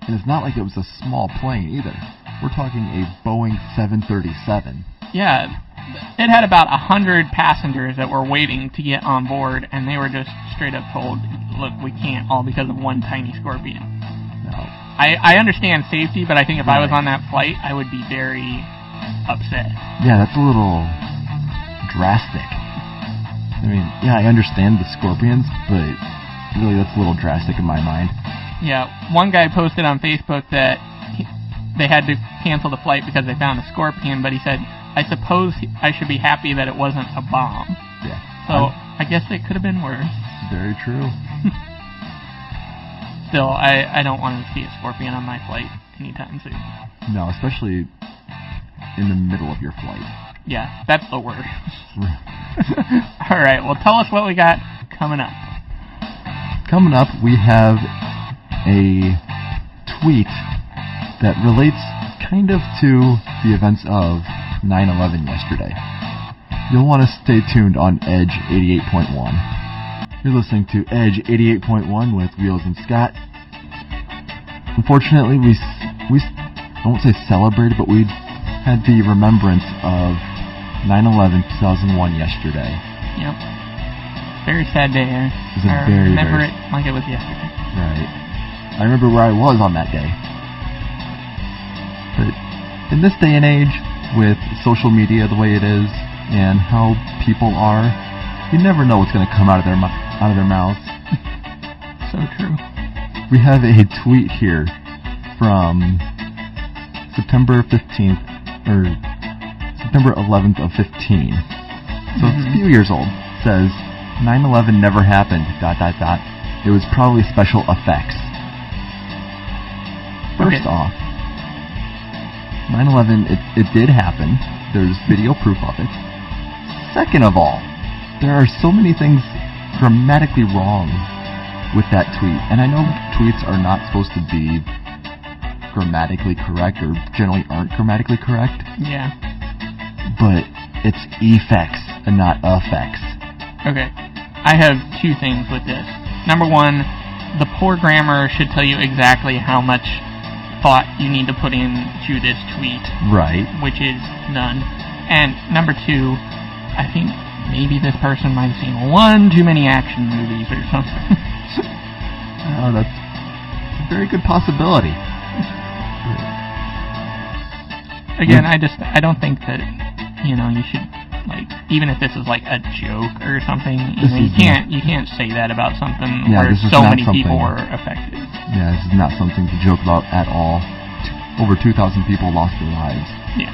And it's not like it was a small plane either. We're talking a Boeing 737. Yeah, it had about 100 passengers that were waiting to get on board, and they were just straight up told, look, we can't, all because of one tiny scorpion. No. I understand safety, but I think if I was on that flight, I would be very upset. Yeah, that's a little drastic. I mean, yeah, I understand the scorpions, but really that's a little drastic in my mind. Yeah, one guy posted on Facebook that they had to cancel the flight because they found a scorpion, but he said, I suppose I should be happy that it wasn't a bomb. Yeah. So, I guess it could have been worse. Very true. still, I don't want to see a scorpion on my flight anytime soon. No, especially in the middle of your flight. Yeah, that's the worst. All right, well, tell us what we got coming up. Coming up, we have a tweet that relates kind of to the events of 9/11 yesterday. You'll want to stay tuned on Edge 88.1. You're listening to Edge 88.1 with Wheels and Scott. Unfortunately, we I won't say celebrated, but we had the remembrance of 9/11 2001 yesterday. Yep. Very sad day. It was I remember it like it was yesterday. Right. I remember where I was on that day. But in this day and age, with social media the way it is, and how people are, you never know what's going to come out of their mouths. So true. We have a tweet here from September 15th, or September 11th of 15. So it's a few years old. It says, 9/11 never happened, ... It was probably special effects. First off, 9/11, it did happen. There's video proof of it. Second of all, there are so many things grammatically wrong with that tweet. And I know tweets are not supposed to be grammatically correct, or generally aren't grammatically correct. Yeah. But it's effects and not affects. Okay. I have two things with this. Number one, the poor grammar should tell you exactly how much thought you need to put into this tweet. Right. Which is none. And number two, I think maybe this person might have seen one too many action movies or something. Oh, that's a very good possibility. Again, I don't think that, you should, even if this is like a joke or something, you can't say that about something where so many people were affected. Yeah, this is not something to joke about at all. Over 2,000 people lost their lives. Yeah.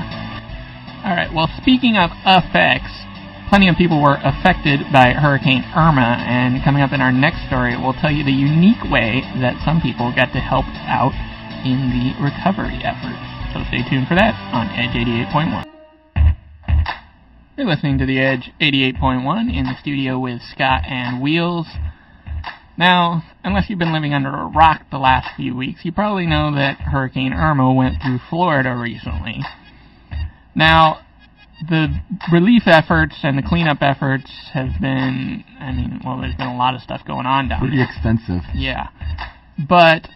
Alright, well, speaking of effects, plenty of people were affected by Hurricane Irma, and coming up in our next story, we'll tell you the unique way that some people got to help out in the recovery efforts. So stay tuned for that on Edge 88.1. You're listening to the Edge 88.1 in the studio with Scott and Wheels. Now, unless you've been living under a rock the last few weeks, you probably know that Hurricane Irma went through Florida recently. Now, the relief efforts and the cleanup efforts have been, there's been a lot of stuff going on down there. Pretty extensive. Yeah. But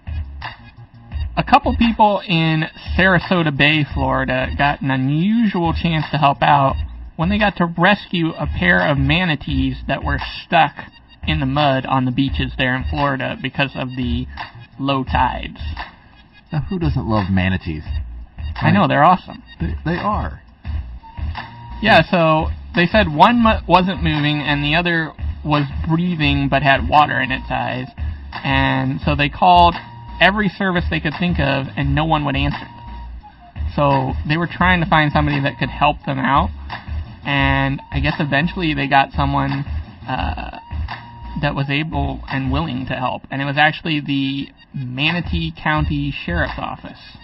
a couple people in Sarasota Bay, Florida, got an unusual chance to help out when they got to rescue a pair of manatees that were stuck in the mud on the beaches there in Florida because of the low tides. Now, who doesn't love manatees? I know, they're awesome. They are. Yeah, so they said one wasn't moving and the other was breathing but had water in its eyes. And so they called every service they could think of and no one would answer. So they were trying to find somebody that could help them out. And I guess eventually they got someone that was able and willing to help. And it was actually the Manatee County Sheriff's Office.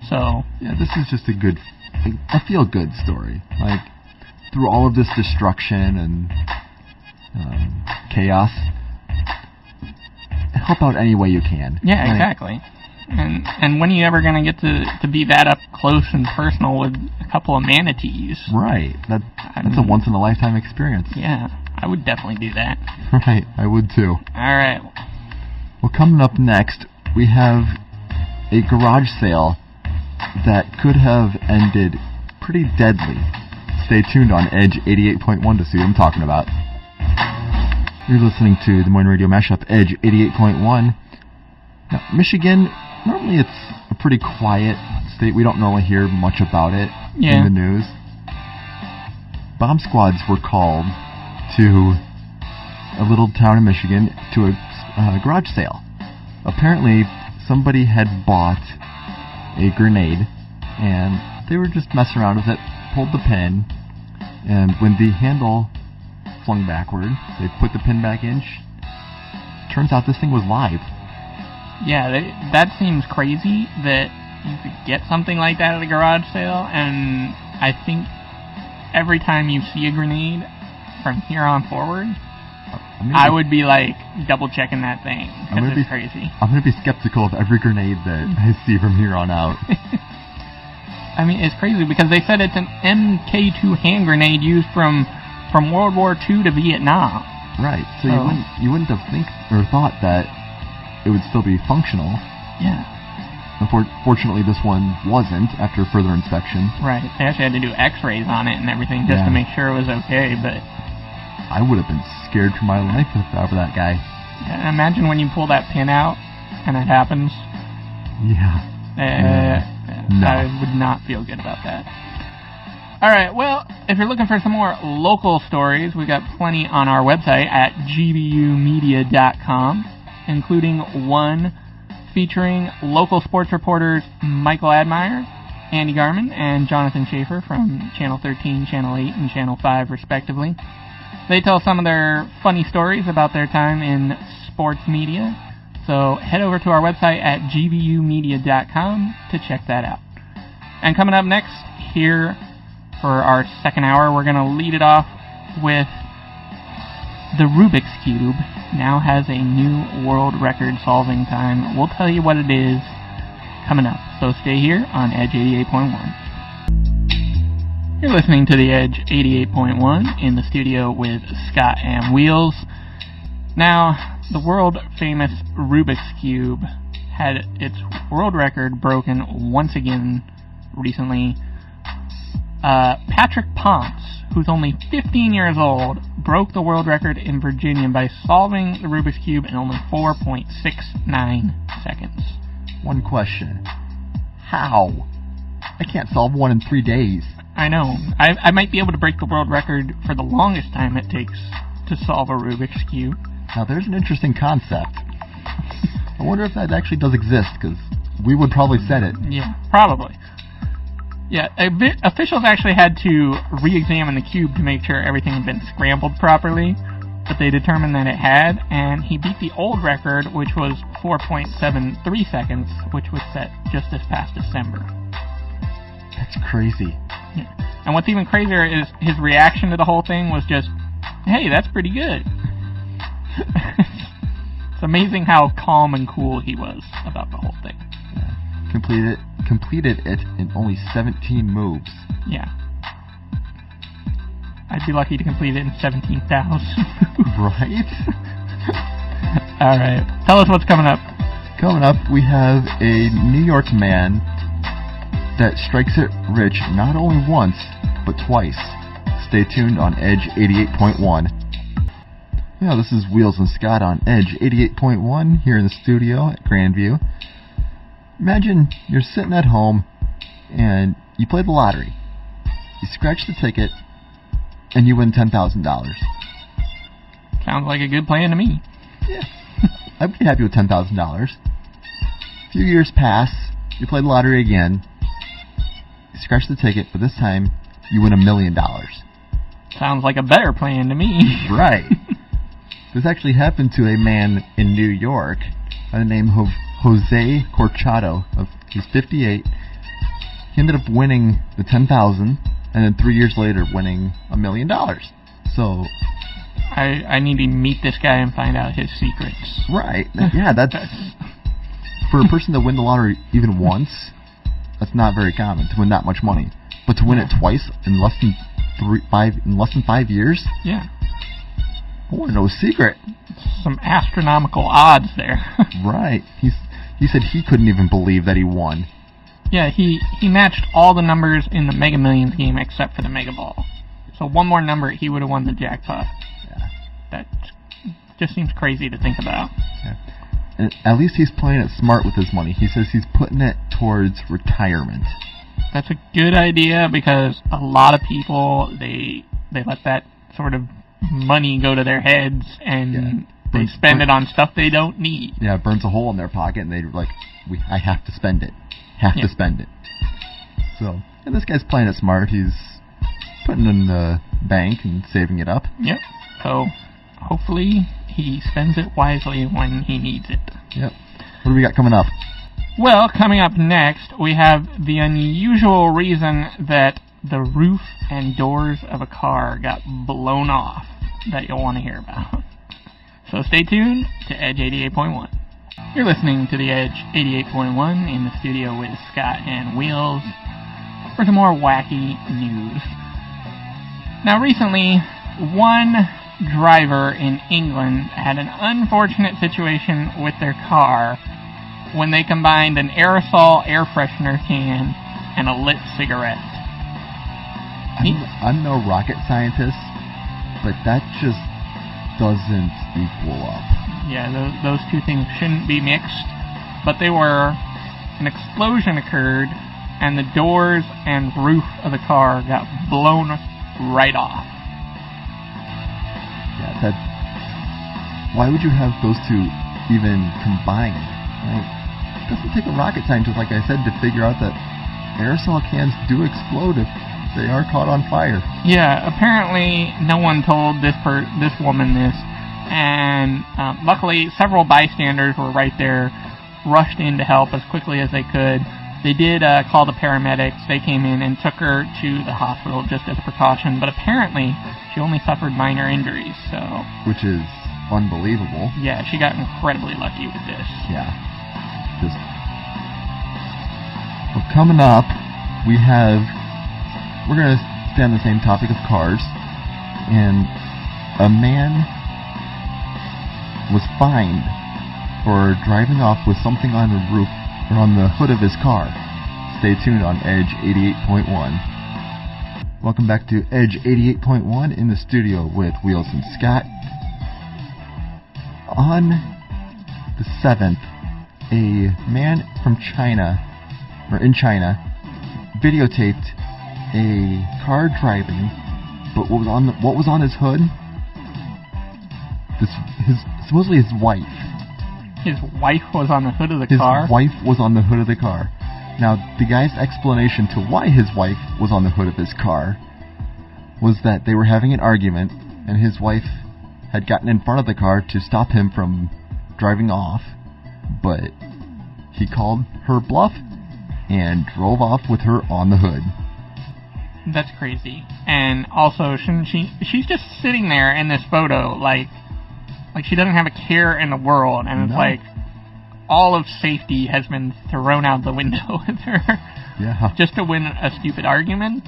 So yeah, this is just a feel-good story. Like, through all of this destruction and chaos, help out any way you can. Yeah, exactly. And when are you ever going to get to be that up close and personal with a couple of manatees? Right. That's a once-in-a-lifetime experience. Yeah, I would definitely do that. Right, I would too. All right. Well, coming up next, we have a garage sale that could have ended pretty deadly. Stay tuned on Edge 88.1 to see what I'm talking about. You're listening to Des Moines Radio Mashup, Edge 88.1. Now, Michigan, normally it's a pretty quiet state. We don't normally hear much about it in the news. Bomb squads were called to a little town in Michigan to a garage sale. Apparently, somebody had bought a grenade, and they were just messing around with it, pulled the pin, and when the handle flung backward, they put the pin back in. Turns out this thing was live. Yeah, that seems crazy that you could get something like that at a garage sale, and I think every time you see a grenade from here on forward, I would be like double checking that thing, because it's crazy. I'm going to be skeptical of every grenade that I see from here on out. I mean, it's crazy because they said it's an MK2 hand grenade used from World War II to Vietnam. Right, so you wouldn't have thought that it would still be functional. Yeah. Unfortunately, this one wasn't after further inspection. Right, they actually had to do x-rays on it and everything just to make sure it was okay, but... I would have been scared for my life if I were that guy. Yeah, imagine when you pull that pin out and it happens. Yeah. No. I would not feel good about that. Alright, well, if you're looking for some more local stories, we've got plenty on our website at gbumedia.com, including one featuring local sports reporters Michael Admire, Andy Garman, and Jonathan Schaefer from Channel 13, Channel 8, and Channel 5, respectively. They tell some of their funny stories about their time in sports media, so head over to our website at gbumedia.com to check that out. And coming up next, here for our second hour, we're going to lead it off with the Rubik's Cube now has a new world record solving time. We'll tell you what it is coming up, so stay here on Edge 88.1. You're listening to the Edge 88.1 in the studio with Scott and Wheels. Now, the world-famous Rubik's Cube had its world record broken once again recently. Patrick Ponce, who's only 15 years old, broke the world record in Virginia by solving the Rubik's Cube in only 4.69 seconds. One question. How? I can't solve one in 3 days. I know. I might be able to break the world record for the longest time it takes to solve a Rubik's Cube. Now, there's an interesting concept. I wonder if that actually does exist, because we would probably set it. Yeah, probably. Yeah, officials actually had to re-examine the cube to make sure everything had been scrambled properly, but they determined that it had, and he beat the old record, which was 4.73 seconds, which was set just this past December. That's crazy. Yeah. And what's even crazier is his reaction to the whole thing was just, hey, that's pretty good. It's amazing how calm and cool he was about the whole thing. Yeah. Completed it in only 17 moves. Yeah. I'd be lucky to complete it in 17,000. Right? Alright, tell us what's coming up. Coming up, we have a New York man that strikes it rich not only once, but twice. Stay tuned on Edge 88.1. Yeah, this is Wheels and Scott on Edge 88.1 here in the studio at Grandview. Imagine you're sitting at home and you play the lottery. You scratch the ticket and you win $10,000. Sounds like a good plan to me. Yeah, I'd be happy with $10,000. A few years pass, you play the lottery again, you scratch the ticket, but this time you win $1 million. Sounds like a better plan to me. Right. This actually happened to a man in New York by the name of Jose Corchado. He's 58. He ended up winning the $10,000, and then 3 years later winning $1 million. So I need to meet this guy and find out his secrets. Right. Yeah, that's for a person to win the lottery even once. That's not very common to win that much money, but to win it twice in less than 5 years. Yeah. I want to know his secret. Some astronomical odds there. Right. He said he couldn't even believe that he won. Yeah, he matched all the numbers in the Mega Millions game except for the Mega Ball. So one more number, he would have won the jackpot. Yeah. That just seems crazy to think about. Yeah. And at least he's playing it smart with his money. He says he's putting it towards retirement. That's a good idea because a lot of people, they let that sort of money go to their heads and they spend it on stuff they don't need. Yeah, it burns a hole in their pocket and they're like, I have to spend it. Have to spend it. So, and this guy's playing it smart. He's putting it in the bank and saving it up. Yep. So, hopefully he spends it wisely when he needs it. Yep. What do we got coming up? Well, coming up next, we have the unusual reason that the roof and doors of a car got blown off that you'll want to hear about. So stay tuned to Edge 88.1. You're listening to the Edge 88.1 in the studio with Scott and Wheels for some more wacky news. Now recently, one driver in England had an unfortunate situation with their car when they combined an aerosol air freshener can and a lit cigarette. I'm no rocket scientist, but that just doesn't equal up. Yeah, those two things shouldn't be mixed, but they were. An explosion occurred, and the doors and roof of the car got blown right off. Yeah, why would you have those two even combined? Like, it doesn't take a rocket scientist, like I said, to figure out that aerosol cans do explode if they are caught on fire. Yeah, apparently no one told this woman this, and luckily several bystanders were right there, rushed in to help as quickly as they could. They did call the paramedics. They came in and took her to the hospital just as a precaution, but apparently she only suffered minor injuries, so... Which is unbelievable. Yeah, she got incredibly lucky with this. Yeah. Well, coming up, we're going to stay on the same topic of cars, and a man was fined for driving off with something on the roof or on the hood of his car. Stay tuned on Edge 88.1. Welcome back to Edge 88.1 in the studio with Wheels and Scott. On the 7th, a man from China, or in China, videotaped a car driving, but what was on his hood? Supposedly his wife. His wife was on the hood of the car? His wife was on the hood of the car. Now, the guy's explanation to why his wife was on the hood of his car was that they were having an argument, and his wife had gotten in front of the car to stop him from driving off, but he called her bluff and drove off with her on the hood. That's crazy. And also, shouldn't she's just sitting there in this photo like she doesn't have a care in the world, and it's like all of safety has been thrown out the window with her. Yeah. Just to win a stupid argument?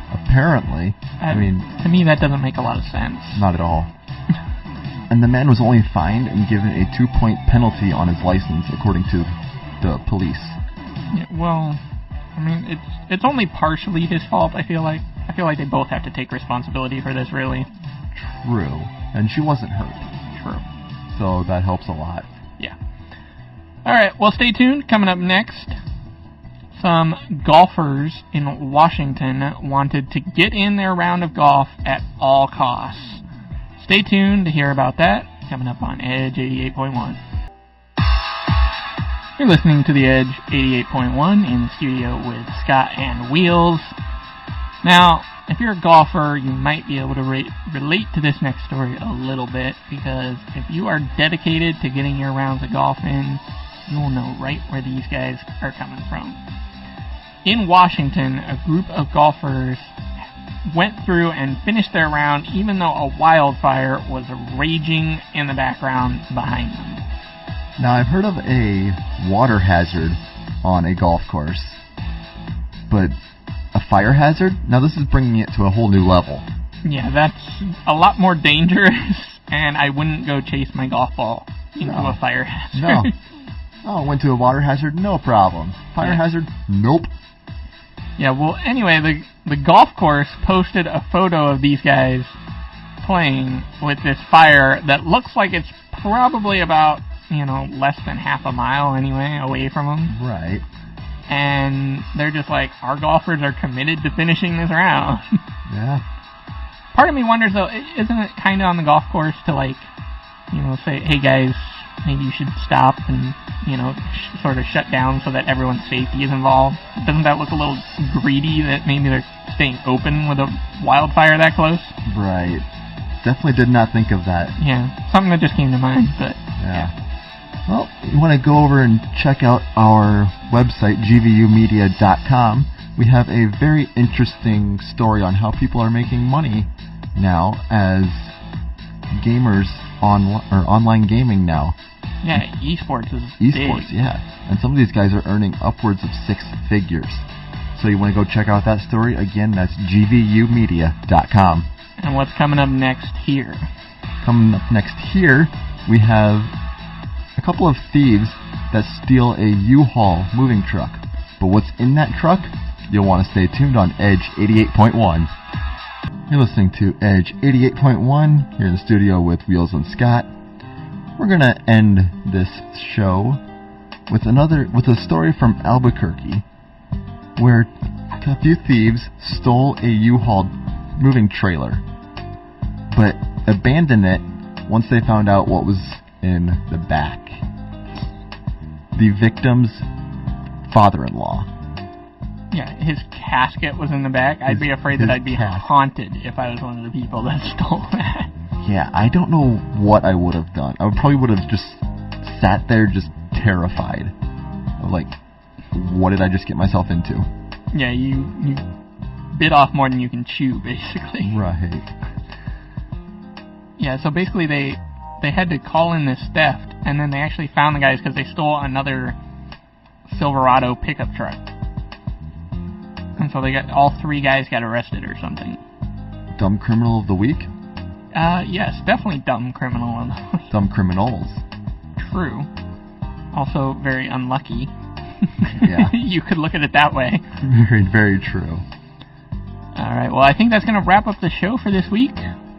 Apparently. I mean... To me, that doesn't make a lot of sense. Not at all. And the man was only fined and given a 2-point penalty on his license, according to the police. Yeah, well, I mean, it's only partially his fault, I feel like. I feel like they both have to take responsibility for this, really. True. And she wasn't hurt. True. So that helps a lot. Yeah. Alright, well, stay tuned. Coming up next, some golfers in Washington wanted to get in their round of golf at all costs. Stay tuned to hear about that. Coming up on Edge 88.1. You're listening to the Edge 88.1 in the studio with Scott and Wheels. Now, if you're a golfer, you might be able to relate to this next story a little bit, because if you are dedicated to getting your rounds of golf in, you will know right where these guys are coming from. In Washington, a group of golfers went through and finished their round even though a wildfire was raging in the background behind them. Now, I've heard of a water hazard on a golf course, but a fire hazard? Now this is bringing it to a whole new level. Yeah, that's a lot more dangerous, and I wouldn't go chase my golf ball into a fire hazard. No. Oh, went to a water hazard? No problem. Fire hazard? Nope. Yeah, well, anyway, the golf course posted a photo of these guys playing with this fire that looks like it's probably about, less than half a mile anyway away from them. Right. And they're just like, our golfers are committed to finishing this round. Yeah. Part of me wonders, though, isn't it kind of on the golf course to, say, hey, guys, maybe you should stop and, sort of shut down so that everyone's safety is involved? Doesn't that look a little greedy that maybe they're staying open with a wildfire that close? Right. Definitely did not think of that. Yeah, something that just came to mind, but... Yeah. Well, you want to go over and check out our website, gvumedia.com. We have a very interesting story on how people are making money now as gamers online gaming now. Yeah, esports is Esports, big. yeah. And some of these guys are earning upwards of 6 figures. So you want to go check out that story? Again, that's gvumedia.com. And what's coming up next here? Coming up next here, we have a couple of thieves that steal a U-Haul moving truck. But what's in that truck? You'll want to stay tuned on Edge 88.1. You're listening to Edge 88.1 here in the studio with Wheels and Scott. We're going to end this show with a story from Albuquerque where a few thieves stole a U-Haul moving trailer but abandoned it once they found out what was in the back. The victim's father-in-law. Yeah, his casket was in the back. I'd be afraid that I'd be haunted if I was one of the people that stole that. Yeah, I don't know what I would have done. I probably would have just sat there just terrified. Like, what did I just get myself into? Yeah, you bit off more than you can chew, basically. Right. Yeah, so basically they had to call in this theft, and then they actually found the guys because they stole another Silverado pickup truck. And so all 3 guys got arrested or something. Dumb criminal of the week? Yes, definitely dumb criminal of the week. Dumb criminals. True. Also very unlucky. Yeah. You could look at it that way. Very, very true. Alright, well I think that's going to wrap up the show for this week.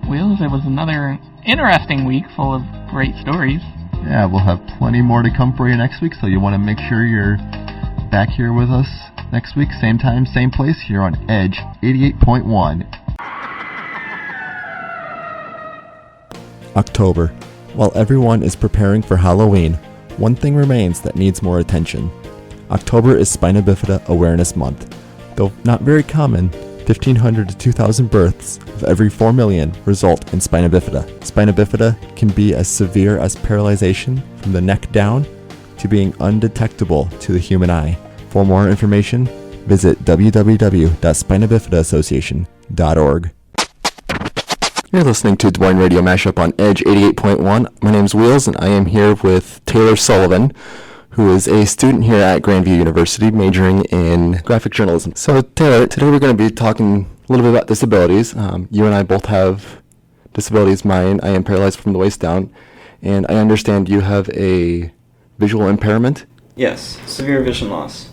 Wheels, it was another interesting week full of great stories. Yeah, we'll have plenty more to come for you next week, so you want to make sure you're back here with us next week, same time, same place, here on Edge 88.1. October. While everyone is preparing for Halloween, one thing remains that needs more attention. October is Spina Bifida Awareness Month. Though not very common, 1,500 to 2,000 births of every 4 million result in spina bifida. Spina bifida can be as severe as paralyzation from the neck down to being undetectable to the human eye. For more information, visit www.spinabifidassociation.org. You're listening to Des Moines Radio Mashup on Edge 88.1. My name's Wheels, and I am here with Taylor Sullivan, who is a student here at Grandview University majoring in graphic journalism. So Taylor, today we're going to be talking a little bit about disabilities. You and I both have disabilities. Mine, I am paralyzed from the waist down, and I understand you have a visual impairment? Yes, severe vision loss.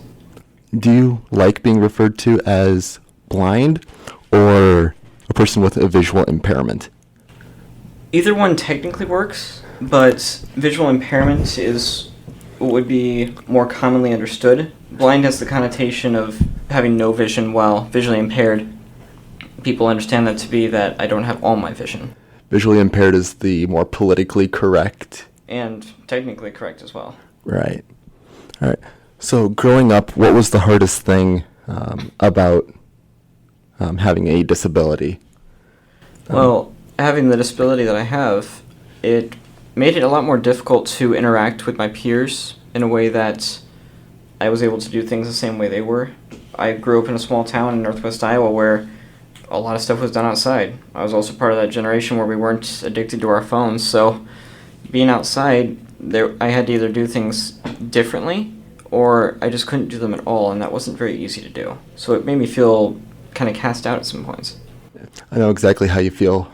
Do you like being referred to as blind or a person with a visual impairment? Either one technically works, but visual impairment would be more commonly understood. Blind has the connotation of having no vision, while visually impaired, people understand that to be that I don't have all my vision. Visually impaired is the more politically correct. And technically correct as well. Right. All right. So growing up, what was the hardest thing about having a disability? Well, having the disability that I have, it made it a lot more difficult to interact with my peers in a way that I was able to do things the same way they were. I grew up in a small town in northwest Iowa where a lot of stuff was done outside. I was also part of that generation where we weren't addicted to our phones, so being outside, I had to either do things differently or I just couldn't do them at all, and that wasn't very easy to do. So it made me feel kind of cast out at some points. I know exactly how you feel.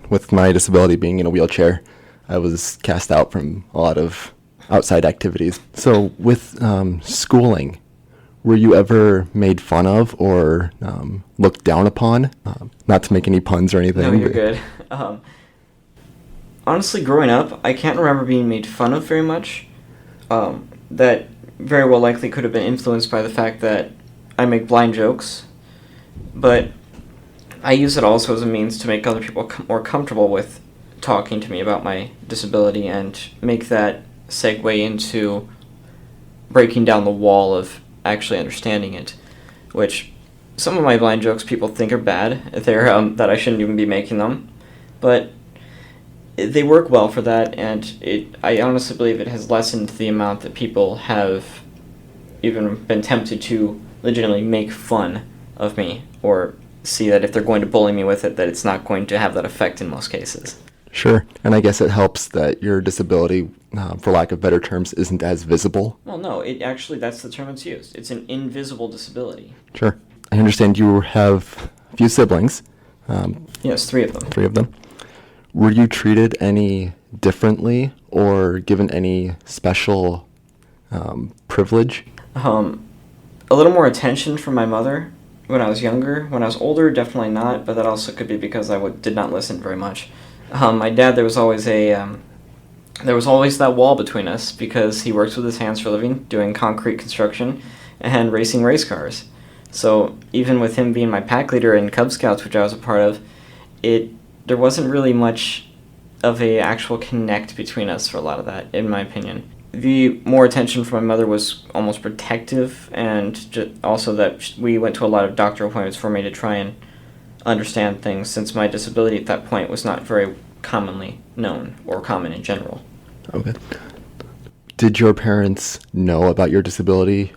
With my disability being in a wheelchair, I was cast out from a lot of outside activities. So with schooling, were you ever made fun of or looked down upon? Not to make any puns or anything. No, you're good. Honestly, growing up, I can't remember being made fun of very much. That very well likely could have been influenced by the fact that I make blind jokes. But I use it also as a means to make other people more comfortable with talking to me about my disability and make that segue into breaking down the wall of actually understanding it, which some of my blind jokes people think are bad. They're that I shouldn't even be making them. But They work well for that, and I honestly believe it has lessened the amount that people have even been tempted to legitimately make fun of me, or see that if they're going to bully me with it, that it's not going to have that effect in most cases. Sure, and I guess it helps that your disability, for lack of better terms, isn't as visible. Well, no, that's the term it's used. It's an invisible disability. Sure. I understand you have a few siblings. Yes, 3 of them. 3 of them. Were you treated any differently or given any special privilege? A little more attention from my mother when I was younger. When I was older, definitely not, but that also could be because I did not listen very much. My dad, there was always that wall between us because he works with his hands for a living, doing concrete construction and racing race cars. So even with him being my pack leader in Cub Scouts, which I was a part of, there wasn't really much of a actual connect between us for a lot of that, in my opinion. The more attention from my mother was almost protective, and also that we went to a lot of doctor appointments for me to try and understand things, since my disability at that point was not very commonly known or common in general. Okay. Did your parents know about your disability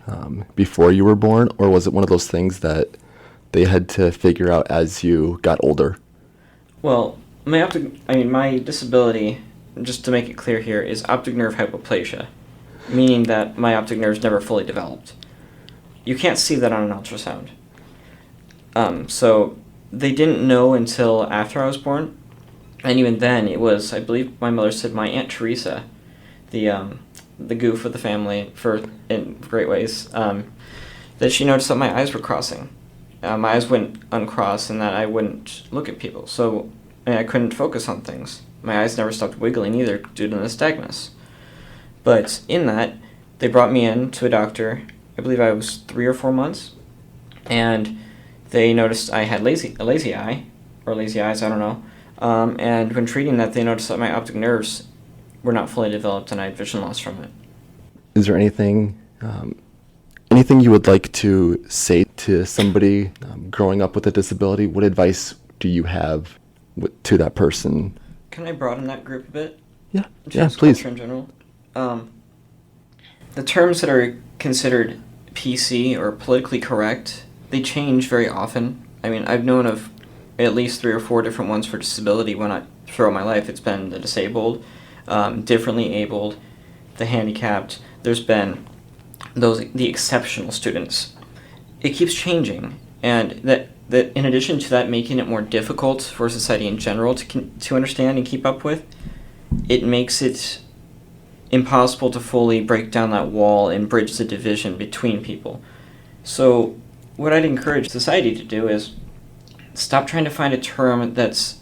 before you were born, or was it one of those things that they had to figure out as you got older? Well, my disability, just to make it clear here, is optic nerve hypoplasia, meaning that my optic nerves never fully developed. You can't see that on an ultrasound. So they didn't know until after I was born, and even then it was, I believe my mother said, my Aunt Teresa, the goof of the family in great ways, that she noticed that my eyes were crossing. My eyes wouldn't uncross and that I wouldn't look at people, so I couldn't focus on things. My eyes never stopped wiggling either due to nystagmus. But in that, they brought me in to a doctor, I believe I was 3 or 4 months, and they noticed I had a lazy eye, or lazy eyes, I don't know, and when treating that, they noticed that my optic nerves were not fully developed and I had vision loss from it. Is there anything you would like to say to somebody growing up with a disability? What advice do you have to that person? Can I broaden that group a bit? Yeah, please. In general. The terms that are considered PC or politically correct, they change very often. I mean, I've known of at least 3 or 4 different ones for disability throughout my life. It's been the disabled, differently abled, the handicapped. There's been the exceptional students. It keeps changing, and that in addition to that making it more difficult for society in general to understand and keep up with, it makes it impossible to fully break down that wall and bridge the division between people. So what I'd encourage society to do is stop trying to find a term that's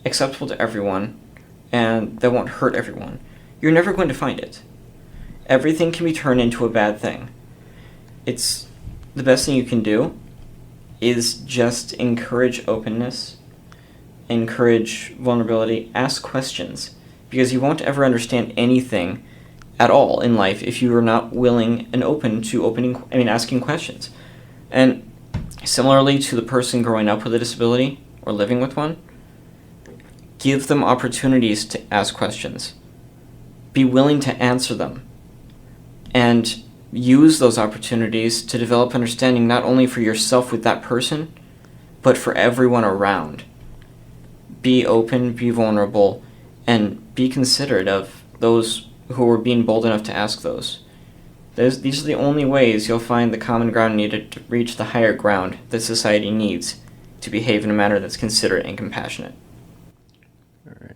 acceptable to everyone and that won't hurt everyone. You're never going to find it. Everything can be turned into a bad thing. It's the best thing you can do is just encourage openness, encourage vulnerability, ask questions, because you won't ever understand anything at all in life if you are not willing and open to asking questions. And similarly to the person growing up with a disability or living with one, give them opportunities to ask questions. Be willing to answer them. And use those opportunities to develop understanding not only for yourself with that person, but for everyone around. Be open, be vulnerable, and be considerate of those who are being bold enough to ask those. These are the only ways you'll find the common ground needed to reach the higher ground that society needs to behave in a manner that's considerate and compassionate. All right.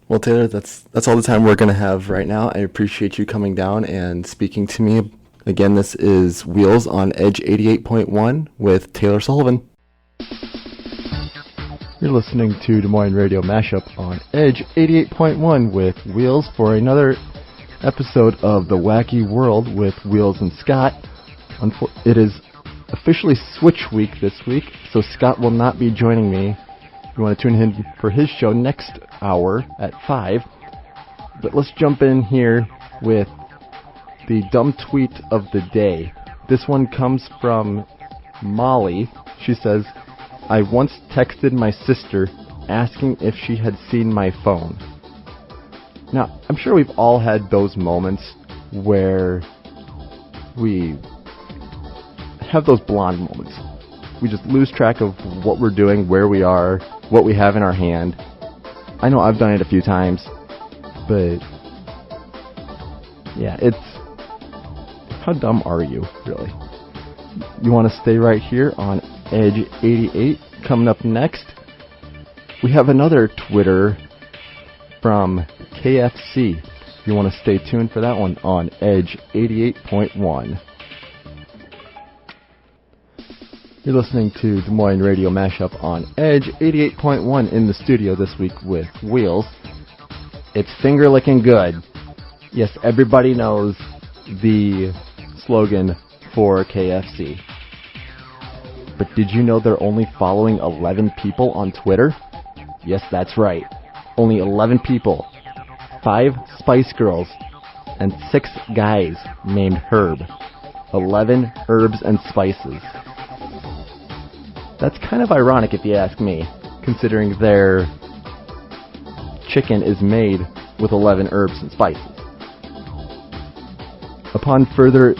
Well, Taylor, that's all the time we're going to have right now. I appreciate you coming down and speaking to me. Again, this is Wheels on Edge 88.1 with Taylor Sullivan. You're listening to Des Moines Radio Mashup on Edge 88.1 with Wheels for another episode of The Wacky World with Wheels and Scott. It is officially Switch Week this week, so Scott will not be joining me. You want to tune in for his show next hour at 5. But let's jump in here with the dumb tweet of the day. This one comes from Molly. She says, I once texted my sister asking if she had seen my phone. Now, I'm sure we've all had those moments where we have those blonde moments. We just lose track of what we're doing, where we are, what we have in our hand. I know I've done it a few times, but yeah, it's... How dumb are you, really? You want to stay right here on Edge 88. Coming up next, we have another Twitter from KFC. You want to stay tuned for that one on Edge 88.1. You're listening to Des Moines Radio Mashup on Edge 88.1 in the studio this week with Wheels. It's finger licking good. Yes, everybody knows the slogan for KFC. But did you know they're only following 11 people on Twitter? Yes, that's right. Only 11 people. 5 Spice Girls and 6 guys named Herb. 11 herbs and spices. That's kind of ironic if you ask me, considering their chicken is made with 11 herbs and spices. Upon further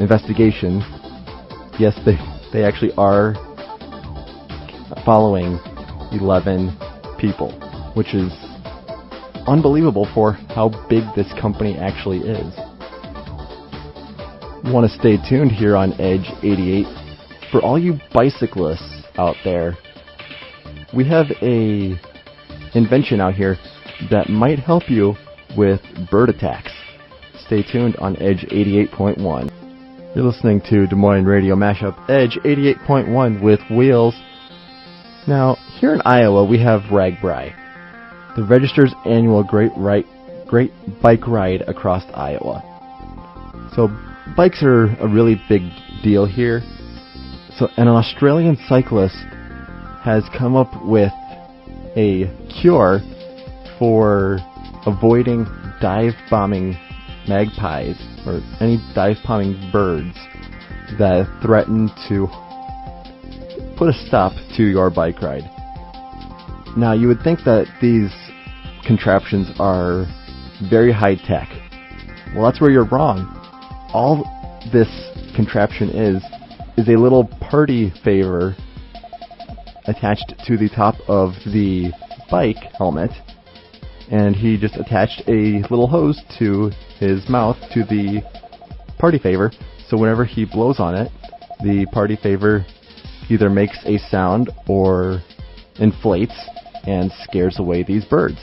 investigation, yes, they actually are following 11 people, which is unbelievable for how big this company actually is. You want to stay tuned here on Edge 88. For all you bicyclists out there, we have a invention out here that might help you with bird attacks. Stay tuned on Edge 88.1. You're listening to Des Moines Radio Mashup, Edge 88.1 with Wheels. Now, here in Iowa, we have RAGBRAI, the Register's annual great bike ride across Iowa. So, bikes are a really big deal here. So, an Australian cyclist has come up with a cure for avoiding dive-bombing magpies or any dive-bombing birds that threaten to put a stop to your bike ride. Now, you would think that these contraptions are very high-tech. Well, that's where you're wrong. All this contraption is a little party favor attached to the top of the bike helmet, and he just attached a little hose to his mouth to the party favor, so whenever he blows on it, the party favor either makes a sound or inflates and scares away these birds,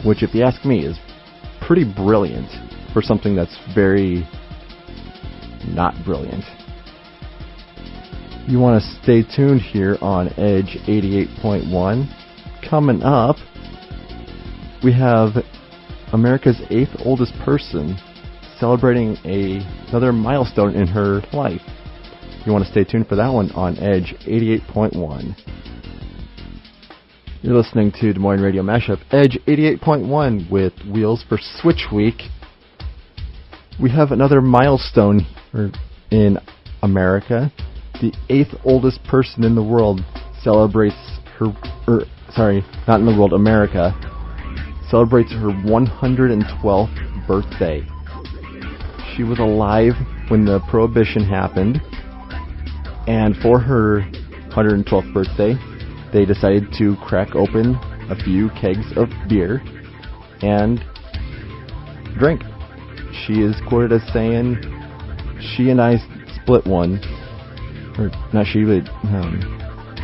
which, if you ask me, is pretty brilliant for something that's very not brilliant. You want to stay tuned here on Edge 88.1. Coming up, we have America's 8th oldest person celebrating another milestone in her life. You want to stay tuned for that one on Edge 88.1. You're listening to Des Moines Radio Mashup, Edge 88.1 with Wheels for Switch Week. We have another milestone in America. The 8th oldest person in the world celebrates America celebrates her 112th birthday. She was alive when the Prohibition happened, and for her 112th birthday, they decided to crack open a few kegs of beer and drink. She is quoted as saying, "She and I split one." Or not she, but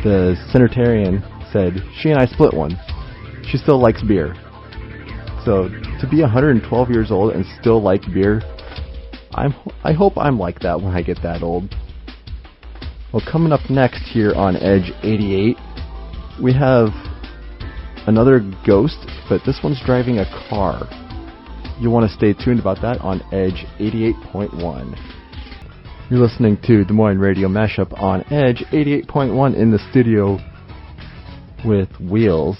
the Centenarian said, "She and I split one." She still likes beer. So to be 112 years old and still like beer, I hope I'm like that when I get that old. Well, coming up next here on Edge 88, we have another ghost, but this one's driving a car. You want to stay tuned about that on Edge 88.1. You're listening to Des Moines Radio Mashup on Edge 88.1 in the studio with Wheels.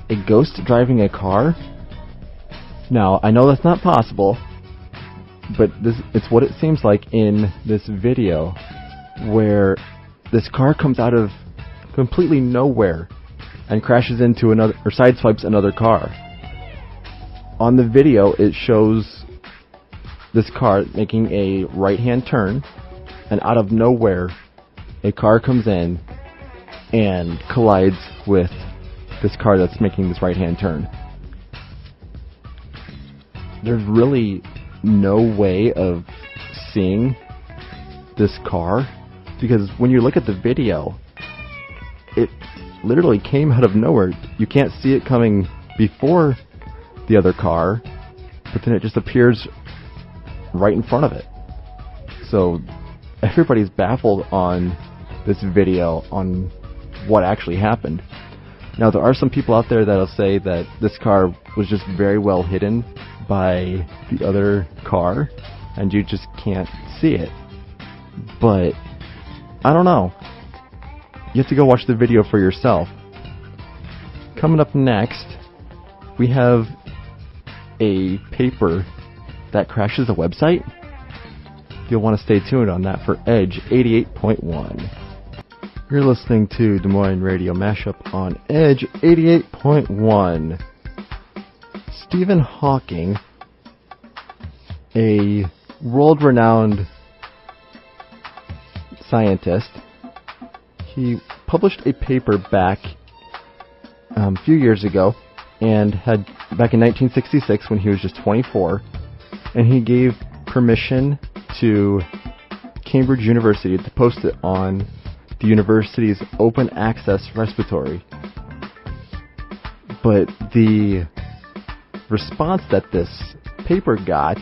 A ghost driving a car? Now, I know that's not possible, but it's what it seems like in this video, where this car comes out of completely nowhere and crashes into another, or sideswipes another car. on the video, it shows this car making a right-hand turn, and out of nowhere, a car comes in and collides with this car that's making this right-hand turn. There's really no way of seeing this car, because when you look at the video, it literally came out of nowhere. You can't see it coming before the other car, but then it just appears right in front of it. So everybody's baffled on this video on what actually happened. Now, there are some people out there that'll say that this car was just very well hidden by the other car and you just can't see it. But I don't know. You have to go watch the video for yourself. Coming up next, we have a paper that crashes a website. You'll want to stay tuned on that for Edge 88.1. You're listening to Des Moines Radio Mashup on Edge 88.1. Stephen Hawking, a world-renowned scientist, he published a paper back a few years ago, and had back in 1966 when he was just 24, and he gave permission to Cambridge University to post it on the university's open access repository. But the response that this paper got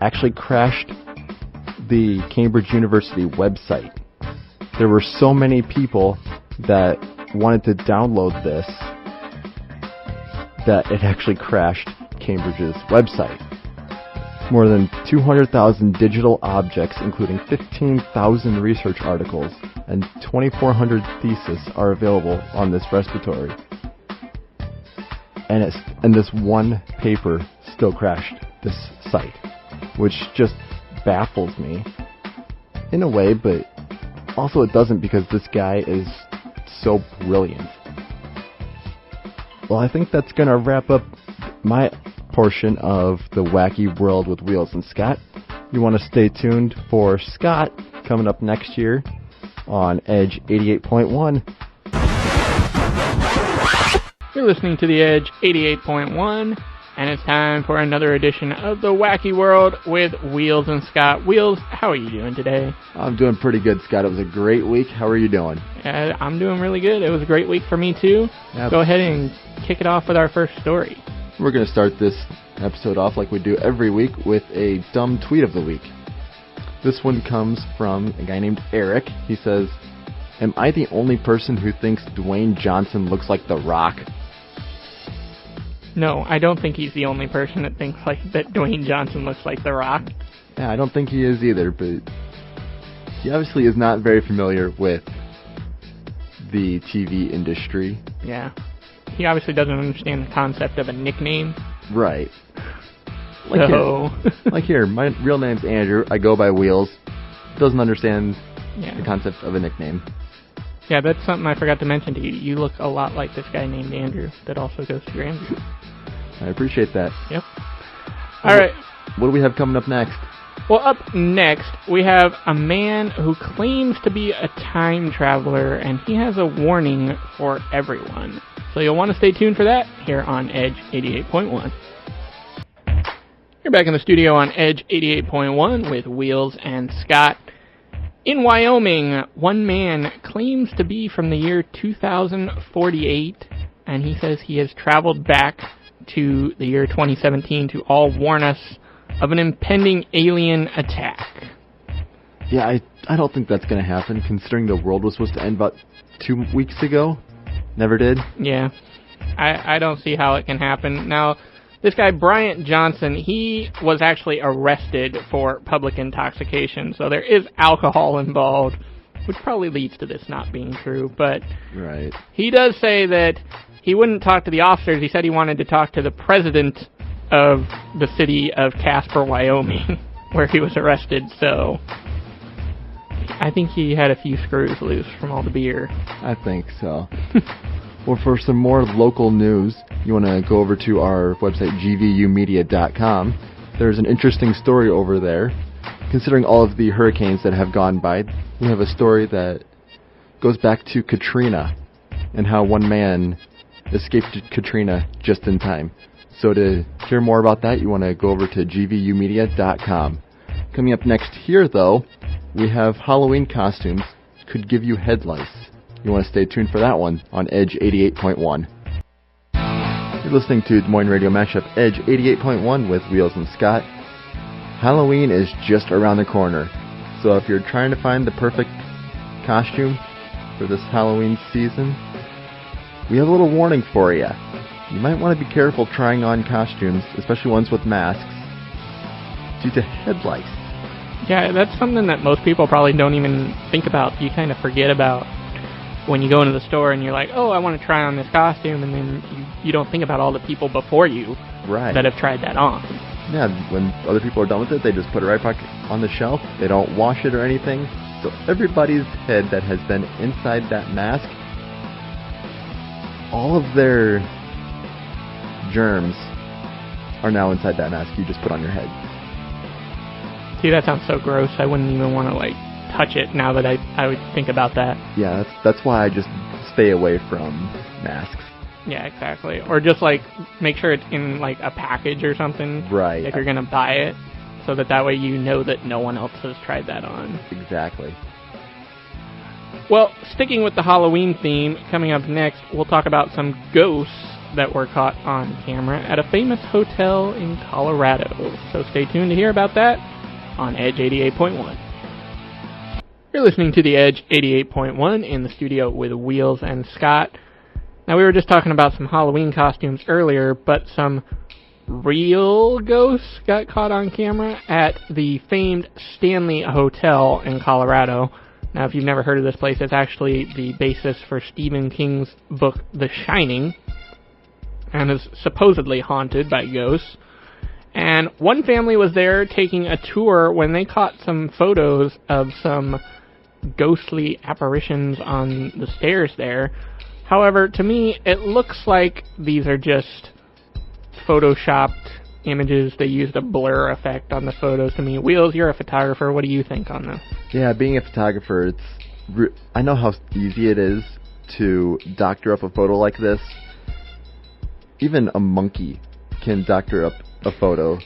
actually crashed the Cambridge University website. There were so many people that wanted to download this that it actually crashed Cambridge's website. More than 200,000 digital objects, including 15,000 research articles and 2,400 theses, are available on this repository. And this one paper still crashed this site, which just baffles me in a way, but also it doesn't, because this guy is so brilliant. Well, I think that's going to wrap up my portion of the wacky world with Wheels and Scott. You want to stay tuned for Scott coming up next year on Edge 88.1. You're listening to the Edge 88.1, and it's time for another edition of the Wacky World with Wheels and Scott. Wheels, how are you doing today? I'm doing pretty good, Scott. It was a great week. How are you doing? I'm doing really good. It was a great week for me, too. Yep. Go ahead and kick it off with our first story. We're going to start this episode off like we do every week with a dumb tweet of the week. This one comes from a guy named Eric. He says, "Am I the only person who thinks Dwayne Johnson looks like The Rock?" No, I don't think he's the only person that thinks that Dwayne Johnson looks like The Rock. Yeah, I don't think he is either, but he obviously is not very familiar with the TV industry. Yeah. He obviously doesn't understand the concept of a nickname. Right. Like here, my real name's Andrew. I go by Wheels. Doesn't understand the concept of a nickname. Yeah, that's something I forgot to mention to you. You look a lot like this guy named Andrew that also goes to Andrew. I appreciate that. Yep. All right. What do we have coming up next? Well, up next, we have a man who claims to be a time traveler, and he has a warning for everyone. So you'll want to stay tuned for that here on Edge 88.1. You're back in the studio on Edge 88.1 with Wheels and Scott. In Wyoming, one man claims to be from the year 2048, and he says he has traveled back to the year 2017 to all warn us of an impending alien attack. Yeah, I don't think that's going to happen, considering the world was supposed to end about 2 weeks ago. Never did? Yeah. I don't see how it can happen. Now, this guy, Bryant Johnson, he was actually arrested for public intoxication, so there is alcohol involved, which probably leads to this not being true, but right. He does say that he wouldn't talk to the officers. He said he wanted to talk to the president of the city of Casper, Wyoming, where he was arrested, so I think he had a few screws loose from all the beer. I think so. Well, for some more local news, you want to go over to our website, gvumedia.com. There's an interesting story over there. Considering all of the hurricanes that have gone by, we have a story that goes back to Katrina and how one man escaped Katrina just in time. So to hear more about that, you want to go over to gvumedia.com. Coming up next here, though, we have Halloween costumes could give you head lice. You want to stay tuned for that one on Edge 88.1. You're listening to Des Moines Radio Mashup Edge 88.1 with Wheels and Scott. Halloween is just around the corner, so if you're trying to find the perfect costume for this Halloween season, we have a little warning for you. You might want to be careful trying on costumes, especially ones with masks, due to head lice. Yeah, that's something that most people probably don't even think about. You kind of forget about when you go into the store and you're like, oh, I want to try on this costume, and then you don't think about all the people before you that have tried that on. Yeah, when other people are done with it, they just put it right back on the shelf. They don't wash it or anything. So everybody's head that has been inside that mask, all of their germs are now inside that mask you just put on your head. See, that sounds so gross. I wouldn't even want to, touch it now that I would think about that. Yeah, that's why I just stay away from masks. Yeah, exactly. Or just, make sure it's in, a package or something. Right. If you're going to buy it, so that way you know that no one else has tried that on. Exactly. Well, sticking with the Halloween theme, coming up next, we'll talk about some ghosts that were caught on camera at a famous hotel in Colorado. So stay tuned to hear about that on Edge 88.1. You're listening to the Edge 88.1 in the studio with Wheels and Scott. Now, we were just talking about some Halloween costumes earlier, but some real ghosts got caught on camera at the famed Stanley Hotel in Colorado. Now, if you've never heard of this place, it's actually the basis for Stephen King's book, The Shining, and is supposedly haunted by ghosts. And one family was there taking a tour when they caught some photos of some ghostly apparitions on the stairs there. However, to me, it looks like these are just photoshopped images. They used a blur effect on the photos to me. Wheels, you're a photographer. What do you think on this? Yeah, being a photographer, I know how easy it is to doctor up a photo like this. Even a monkey can doctor up a photo.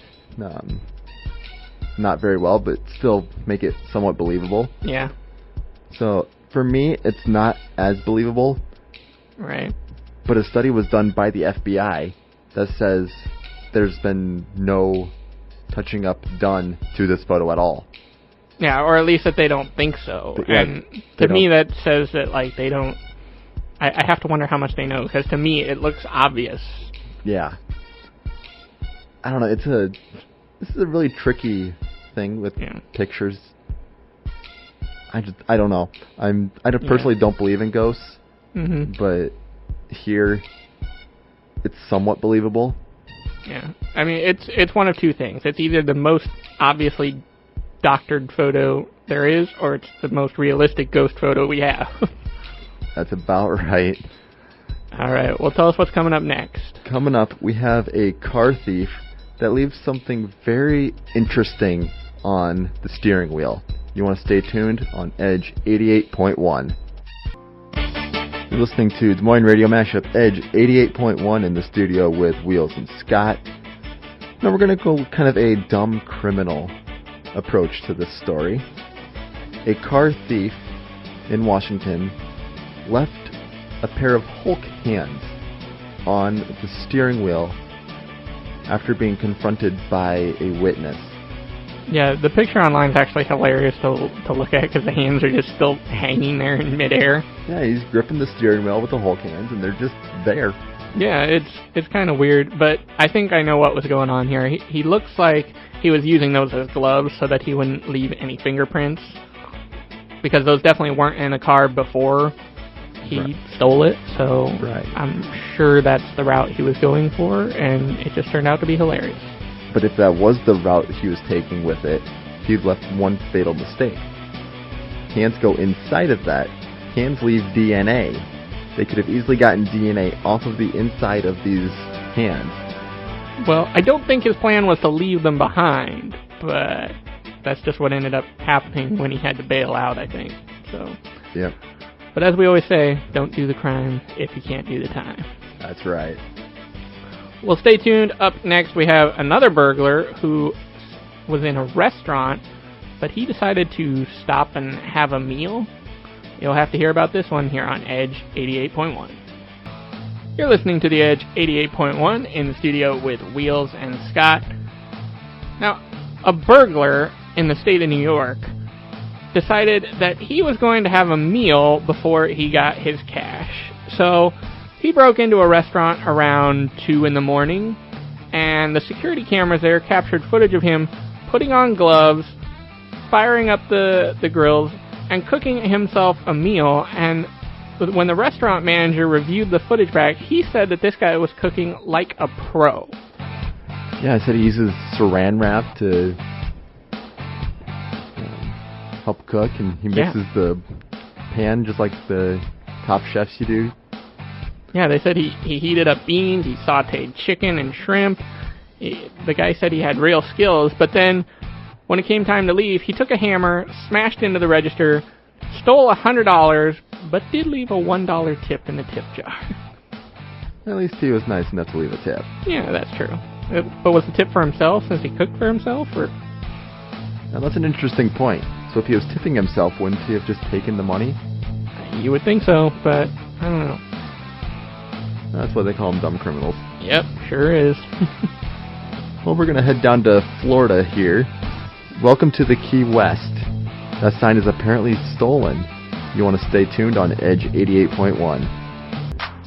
Not very well, but still make it somewhat believable. Yeah. So, for me, it's not as believable. Right. But a study was done by the FBI that says there's been no touching up done to this photo at all. Yeah, or at least that they don't think so. Yeah, and to me, that says that, they don't... I have to wonder how much they know, because to me, it looks obvious. Yeah. I don't know, this is a really tricky thing with pictures. I don't know. I personally don't believe in ghosts, but here it's somewhat believable. Yeah, I mean it's one of two things. It's either the most obviously doctored photo there is, or it's the most realistic ghost photo we have. That's about right. All right, well, tell us what's coming up next. Coming up, we have a car thief that leaves something very interesting on the steering wheel. You want to stay tuned on Edge 88.1. You're listening to Des Moines Radio Mashup Edge 88.1 in the studio with Wheels and Scott. Now we're going to go kind of a dumb criminal approach to this story. A car thief in Washington left a pair of Hulk hands on the steering wheel after being confronted by a witness. Yeah, the picture online is actually hilarious to look at because the hands are just still hanging there in midair. Yeah, he's gripping the steering wheel with the Hulk hands, and they're just there. Yeah, it's kind of weird, but I think I know what was going on here. He looks like he was using those as gloves so that he wouldn't leave any fingerprints, because those definitely weren't in a car before he stole it, so I'm sure that's the route he was going for, and it just turned out to be hilarious. But if that was the route he was taking with it, he left one fatal mistake. Hands go inside of that. Hands leave DNA. They could have easily gotten DNA off of the inside of these hands. Well, I don't think his plan was to leave them behind, but that's just what ended up happening when he had to bail out, I think. So. Yep. But as we always say, don't do the crime if you can't do the time. That's right. Well, stay tuned. Up next, we have another burglar who was in a restaurant, but he decided to stop and have a meal. You'll have to hear about this one here on Edge 88.1. You're listening to the Edge 88.1 in the studio with Wheels and Scott. Now, a burglar in the state of New York decided that he was going to have a meal before he got his cash. So he broke into a restaurant around 2 in the morning, and the security cameras there captured footage of him putting on gloves, firing up the grills, and cooking himself a meal. And when the restaurant manager reviewed the footage back, he said that this guy was cooking like a pro. Yeah, I said he uses saran wrap to help cook, and he mixes the pan just like the top chefs you do. Yeah, they said he heated up beans, he sauteed chicken and shrimp. The guy said he had real skills, but then when it came time to leave, he took a hammer, smashed into the register, stole $100, but did leave a $1 tip in the tip jar. At least he was nice enough to leave a tip. Yeah, that's true. But was the tip for himself since he cooked for himself? Or? Now that's an interesting point. So if he was tipping himself, wouldn't he have just taken the money? You would think so, but I don't know. That's why they call them dumb criminals. Yep, sure is. Well, we're going to head down to Florida here. Welcome to the Key West. That sign is apparently stolen. You want to stay tuned on Edge 88.1.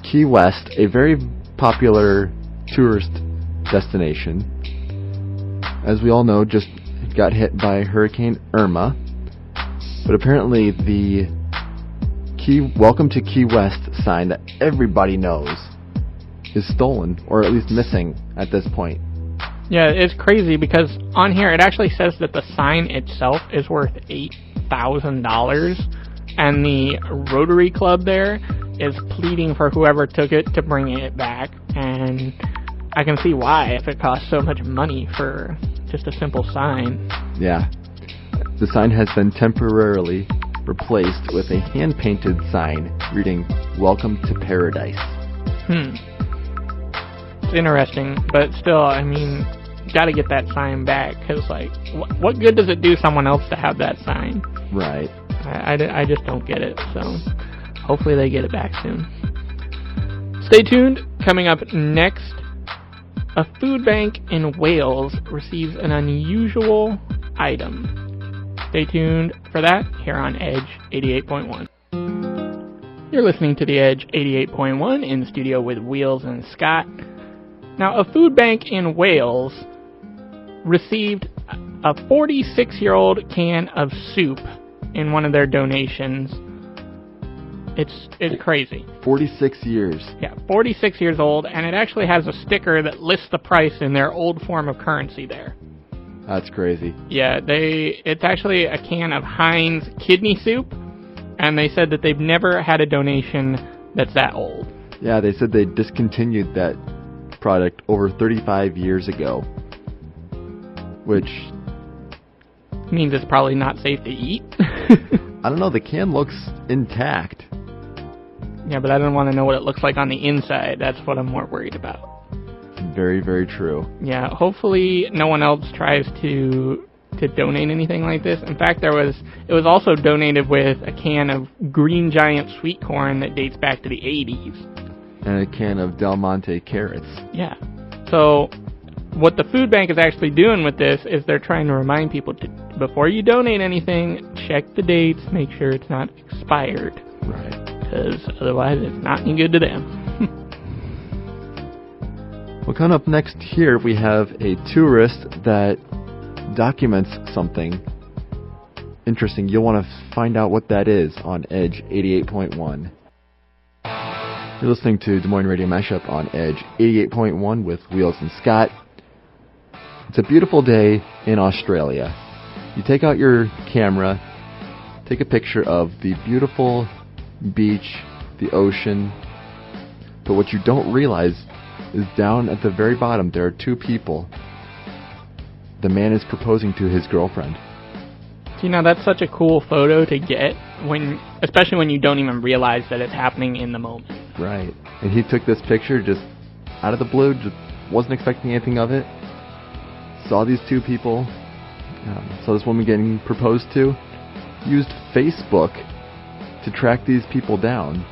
Key West, a very popular tourist destination, as we all know, just got hit by Hurricane Irma. But apparently the Welcome to Key West sign that everybody knows is stolen, or at least missing at this point. Yeah, it's crazy because on here it actually says that the sign itself is worth $8,000, and the Rotary Club there is pleading for whoever took it to bring it back, and I can see why if it costs so much money for just a simple sign. Yeah. The sign has been temporarily replaced with a hand-painted sign reading, "Welcome to Paradise." It's interesting, but still, I mean, gotta get that sign back, because, like, what good does it do someone else to have that sign? Right. I just don't get it, so hopefully they get it back soon. Stay tuned. Coming up next, a food bank in Wales receives an unusual item. Stay tuned for that here on Edge 88.1. You're listening to the Edge 88.1 in the studio with Wheels and Scott. Now, a food bank in Wales received a 46-year-old can of soup in one of their donations. It's crazy. 46 years. Yeah, 46 years old, and it actually has a sticker that lists the price in their old form of currency there. That's crazy. Yeah, it's actually a can of Heinz kidney soup, and they said that they've never had a donation that's that old. Yeah, they said they discontinued that product over 35 years ago, which means it's probably not safe to eat. I don't know, the can looks intact. Yeah, but I don't want to know what it looks like on the inside. That's what I'm more worried about. Very, very true. Yeah, hopefully no one else tries to donate anything like this. In fact, it was also donated with a can of Green Giant sweet corn that dates back to the 80s. And a can of Del Monte carrots. Yeah. So what the food bank is actually doing with this is they're trying to remind people to, before you donate anything, check the dates, make sure it's not expired. Right. Because otherwise it's not any good to them. Well, coming up next here, we have a tourist that documents something interesting. You'll want to find out what that is on Edge 88.1. You're listening to Des Moines Radio Mashup on Edge 88.1 with Wheels and Scott. It's a beautiful day in Australia. You take out your camera, take a picture of the beautiful beach the ocean. But what you don't realize is down at the very bottom there are two people. The man is proposing to his girlfriend. You know, that's such a cool photo to get, especially when you don't even realize that it's happening in the moment. Right. And he took this picture just out of the blue, just wasn't expecting anything of it. Saw these two people, saw this woman getting proposed to, used Facebook to track these people down.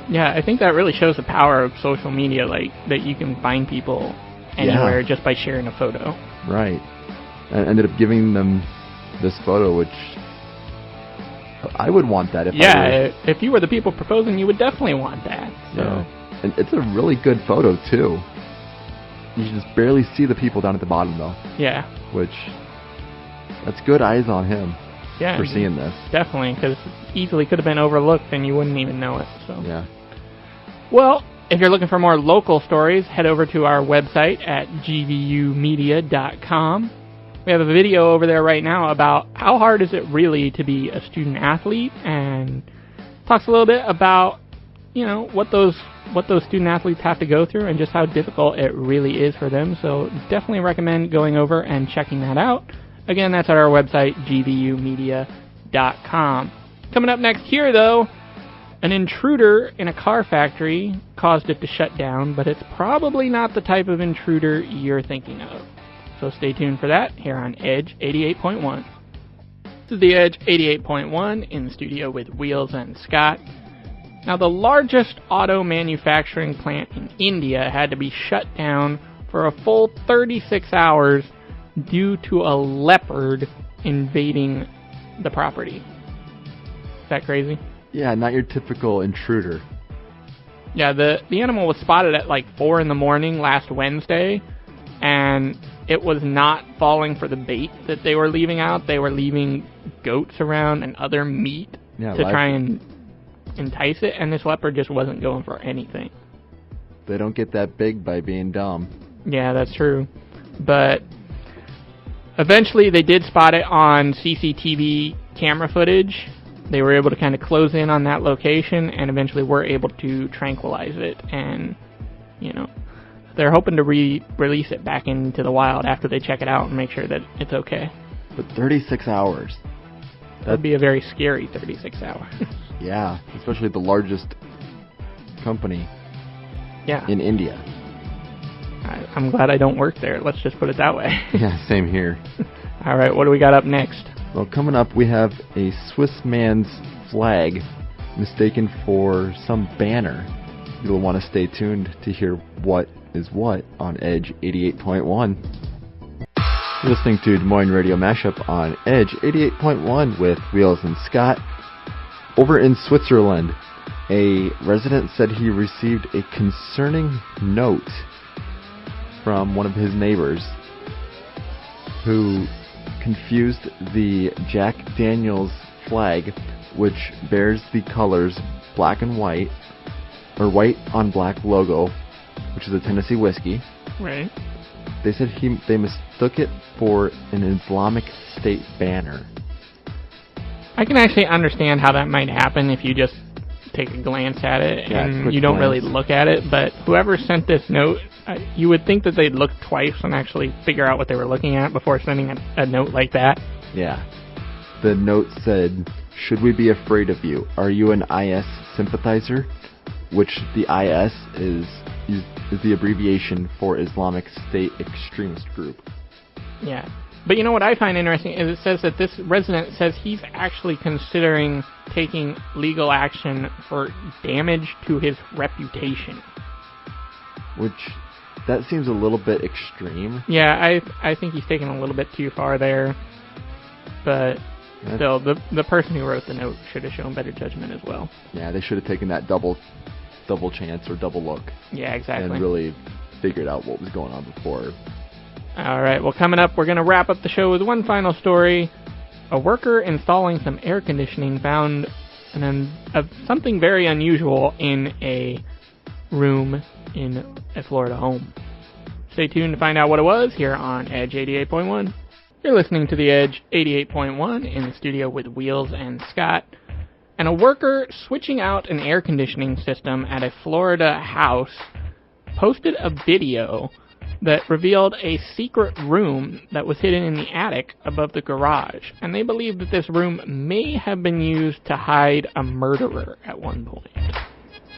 Yeah, I think that really shows the power of social media, like, that you can find people anywhere just by sharing a photo. Right. And ended up giving them this photo, which I would want that if I were. If you were the people proposing, you would definitely want that. So. Yeah. And it's a really good photo, too. You just barely see the people down at the bottom, though. Yeah. Which, that's good eyes on him for seeing this. Definitely, because easily could have been overlooked and you wouldn't even know it. So. Yeah. Well, if you're looking for more local stories, head over to our website at gvumedia.com. We have a video over there right now about how hard is it really to be a student athlete, and talks a little bit about, you know, what those student athletes have to go through and just how difficult it really is for them. So definitely recommend going over and checking that out. Again, that's at our website, gvumedia.com. Coming up next here, though, an intruder in a car factory caused it to shut down, but it's probably not the type of intruder you're thinking of. So stay tuned for that here on Edge 88.1. This is the Edge 88.1 in the studio with Wheels and Scott. Now, the largest auto manufacturing plant in India had to be shut down for a full 36 hours due to a leopard invading the property. Is that crazy? Yeah, not your typical intruder. Yeah, the animal was spotted at like 4 in the morning last Wednesday, and it was not falling for the bait that they were leaving out. They were leaving goats around and other meat to try and entice it, and this leopard just wasn't going for anything. They don't get that big by being dumb. Yeah, that's true. But eventually they did spot it on CCTV camera footage. They were able to kind of close in on that location and eventually were able to tranquilize it. And, you know, they're hoping to release it back into the wild after they check it out and make sure that it's okay. But 36 hours. That'd be a very scary 36 hours. Yeah, especially the largest company in India. I'm glad I don't work there. Let's just put it that way. Yeah, same here. All right, what do we got up next? Well, coming up, we have a Swiss man's flag mistaken for some banner. You'll want to stay tuned to hear what is what on Edge 88.1. You're listening to Des Moines Radio Mashup on Edge 88.1 with Wheels and Scott. Over in Switzerland, a resident said he received a concerning note from one of his neighbors who confused the Jack Daniels flag, which bears the colors black and white, or white on black logo, which is a Tennessee whiskey. Right. They said they mistook it for an Islamic State banner. I can actually understand how that might happen if you just take a glance at it and you don't really look at it, but whoever sent this note, you would think that they'd look twice and actually figure out what they were looking at before sending a note like that. Yeah. The note said, "Should we be afraid of you? Are you an IS sympathizer?" Which the IS is the abbreviation for Islamic State extremist group. Yeah. But you know what I find interesting is it says that this resident says he's actually considering taking legal action for damage to his reputation. Which, that seems a little bit extreme. Yeah, I think he's taking a little bit too far there. But still, the person who wrote the note should have shown better judgment as well. Yeah, they should have taken that double chance or double look. Yeah, exactly. And really figured out what was going on before. All right, well, coming up, we're going to wrap up the show with one final story. A worker installing some air conditioning found something very unusual in a room in a Florida home. Stay tuned to find out what it was here on Edge 88.1. You're listening to the Edge 88.1 in the studio with Wheels and Scott. And a worker switching out an air conditioning system at a Florida house posted a video that revealed a secret room that was hidden in the attic above the garage. And they believe that this room may have been used to hide a murderer at one point.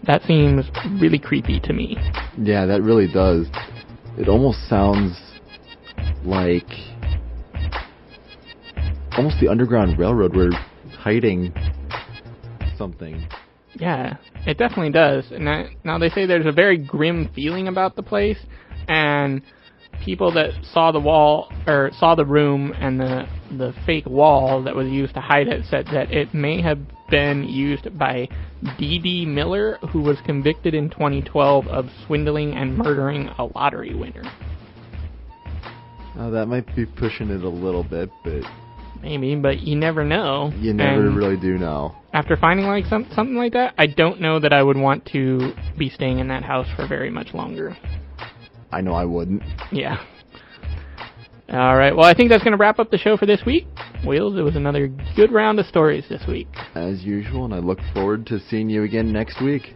That seems really creepy to me. Yeah, that really does. It almost sounds like almost the Underground Railroad were hiding something. Yeah, it definitely does. And now they say there's a very grim feeling about the place, and people that saw the wall, or saw the room and the fake wall that was used to hide it, said that it may have been used by D.D. Miller, who was convicted in 2012 of swindling and murdering a lottery winner. That might be pushing it a little bit, but... Maybe, but you never know. You never really do know. After finding like something like that, I don't know that I would want to be staying in that house for very much longer. I know I wouldn't. Yeah. All right, well, I think that's going to wrap up the show for this week. Wheels, it was another good round of stories this week. As usual, and I look forward to seeing you again next week.